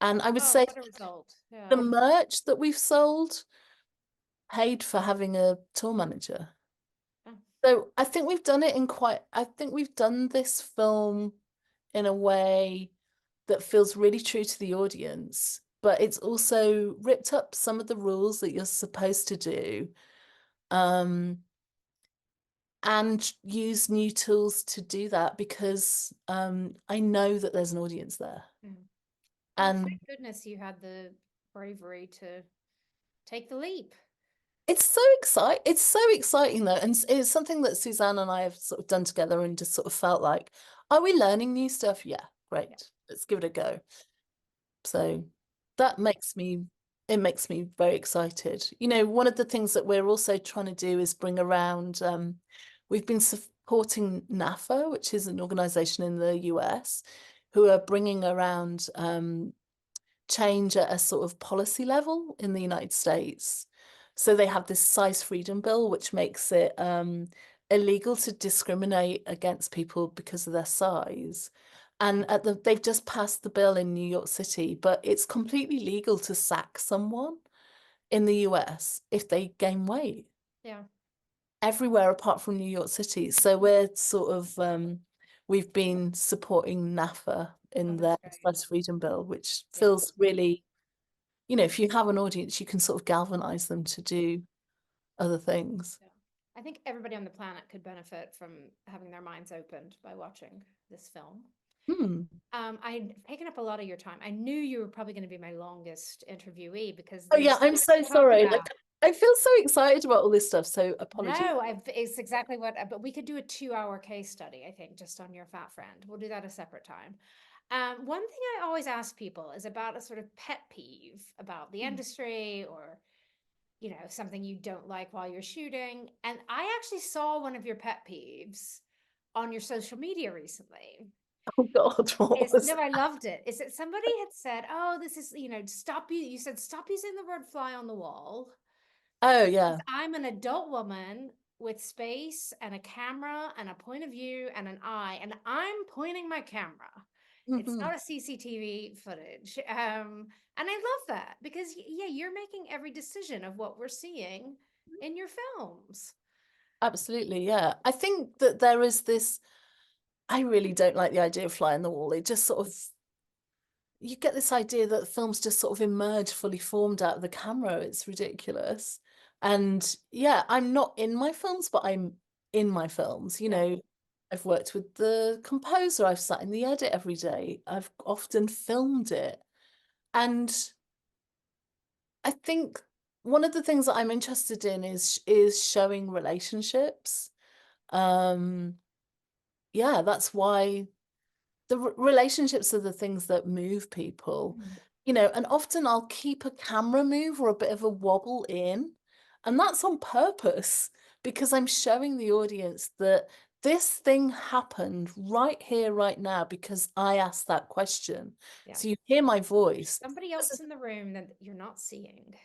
And I would Oh, say what a result. the Yeah. merch that we've sold paid for having a tour manager. Oh, So I think we've done it I think we've done this film in a way that feels really true to the audience, but it's also ripped up some of the rules that you're supposed to do, and use new tools to do that because I know that there's an audience there. mm. Oh, And thank goodness you had the bravery to take the leap. it's so exciting though, and it's something that Suzanne and I have sort of done together and just sort of felt like, are we learning new stuff? Yeah, Yeah. great, let's give it a go. So that makes me it makes me very excited. You know, one of the things that we're also trying to do is bring around, we've been supporting NAFA, which is an organization in the US, who are bringing around change at a sort of policy level in the United States. So they have this size freedom bill, which makes it illegal to discriminate against people because of their size. And they've just passed the bill in New York City, but it's completely legal to sack someone in the US if they gain weight Yeah. everywhere apart from New York City. So we're sort of we've been supporting NAFA Oh, in that's their great. size freedom bill, which Yeah. feels really, you know, if you have an audience, you can sort of galvanize them to do other things. Yeah. I think everybody on the planet could benefit from having their minds opened by watching this film. Hmm. I'd taken up a lot of your time. I knew you were probably going to be my longest interviewee because Oh yeah, there's so I'm much so to talk sorry. about. Like I feel so excited about all this stuff, so apologies. No, it's exactly what, but we could do a 2 hour case study, I think, just on your fat friend. We'll do that a separate time. One thing I always ask people is about a sort of pet peeve about the Hmm. industry or, something you don't like while you're shooting. And I actually saw one of your pet peeves on your social media recently. Oh God, what Is was no, I loved it. Is that somebody had said, "Oh, this is, stop you said stop using the word fly on the wall. Oh yeah. I'm an adult woman with space and a camera and a point of view and an eye, and I'm pointing my camera. It's Hmm. not a CCTV footage." And I love that because yeah, you're making every decision of what we're seeing in your films. Absolutely, yeah. I think that there is this, I really don't like the idea of fly on the wall. It just sort of, you get this idea that films just sort of emerge fully formed out of the camera. It's ridiculous. And yeah, I'm not in my films, but I'm in my films. You Yeah. know, I've worked with the composer, I've sat in the edit every day, I've often filmed it. And I think one of the things that I'm interested in is showing relationships. Um, yeah, that's why the relationships are the things that move people, Mhm. you know, and often I'll keep a camera move or a bit of a wobble in, and that's on purpose because I'm showing the audience that this thing happened right here, right now, because I asked that question. Yeah. So you hear my voice. Somebody This else is in the room that you're not seeing.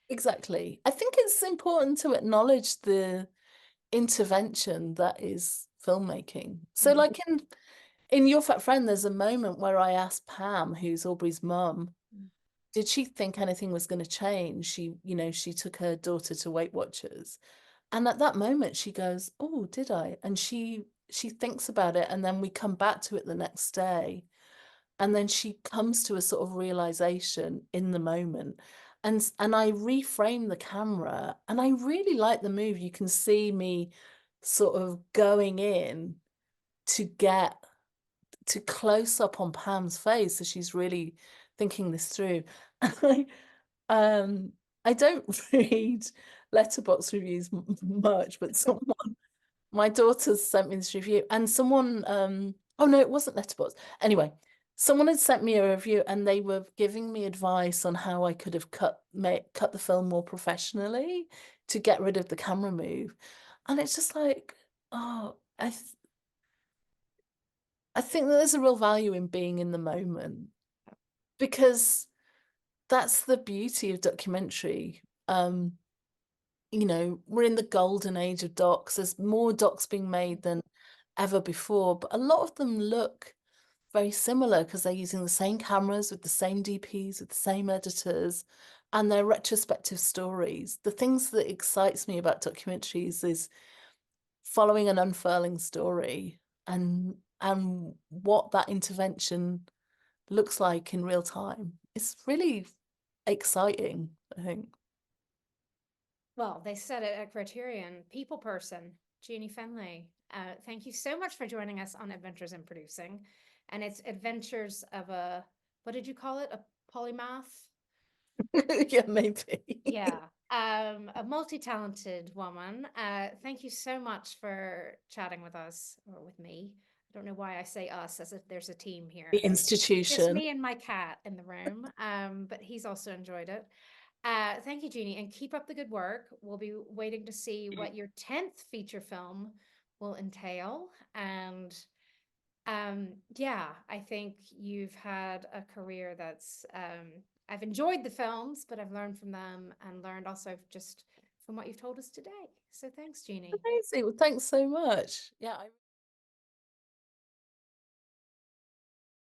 exactly. I think it's important to acknowledge the intervention that is filmmaking. So Mhm. like in Your Fat Friend, there's a moment where I asked Pam, who's Aubrey's mum, did she think anything was going to change? She, you know, she took her daughter to Weight Watchers. And at that moment she goes, "Oh, did I?" And she thinks about it, and then we come back to it the next day. And then she comes to a sort of realization in the moment. And I reframe the camera, and I really like the move. You can see me sort of going in to get to close up on Pam's face as she's really thinking this through. I um I don't read letterbox reviews much, but someone, my daughter's sent me this review, and someone oh no, it wasn't letterbox. Anyway, Someone had sent me a review and they were giving me advice on how I could have cut the film more professionally to get rid of the camera move. And it's just like, oh, I think that there's a real value in being in the moment, because that's the beauty of documentary. You know, we're in the golden age of docs. There's more docs being made than ever before, but a lot of them look very similar because they're using the same cameras with the same DPs, with the same editors, and they're retrospective stories. The things that excites me about documentaries is following an unfurling story and what that intervention looks like in real time. It's really exciting, I think. Well, they said it at Criterion. People person, Jeanie Finlay. Thank you so much for joining us on Adventures in Producing. And it's adventures of a, what did you call it? A polymath? Yeah, maybe. Yeah. A multi-talented woman. Thank you so much for chatting with us, or with me. I don't know why I say us as if there's a team here. The It's just institution. me and my cat in the room. But he's also enjoyed it. Thank you, Jeanie, and keep up the good work. We'll be waiting to see what your 10th feature film will entail. And yeah, I think you've had a career that's I've enjoyed the films, but I've learned from them and learned also just from what you've told us today. So thanks, Jeanie. Amazing. Well, thanks so much. Yeah.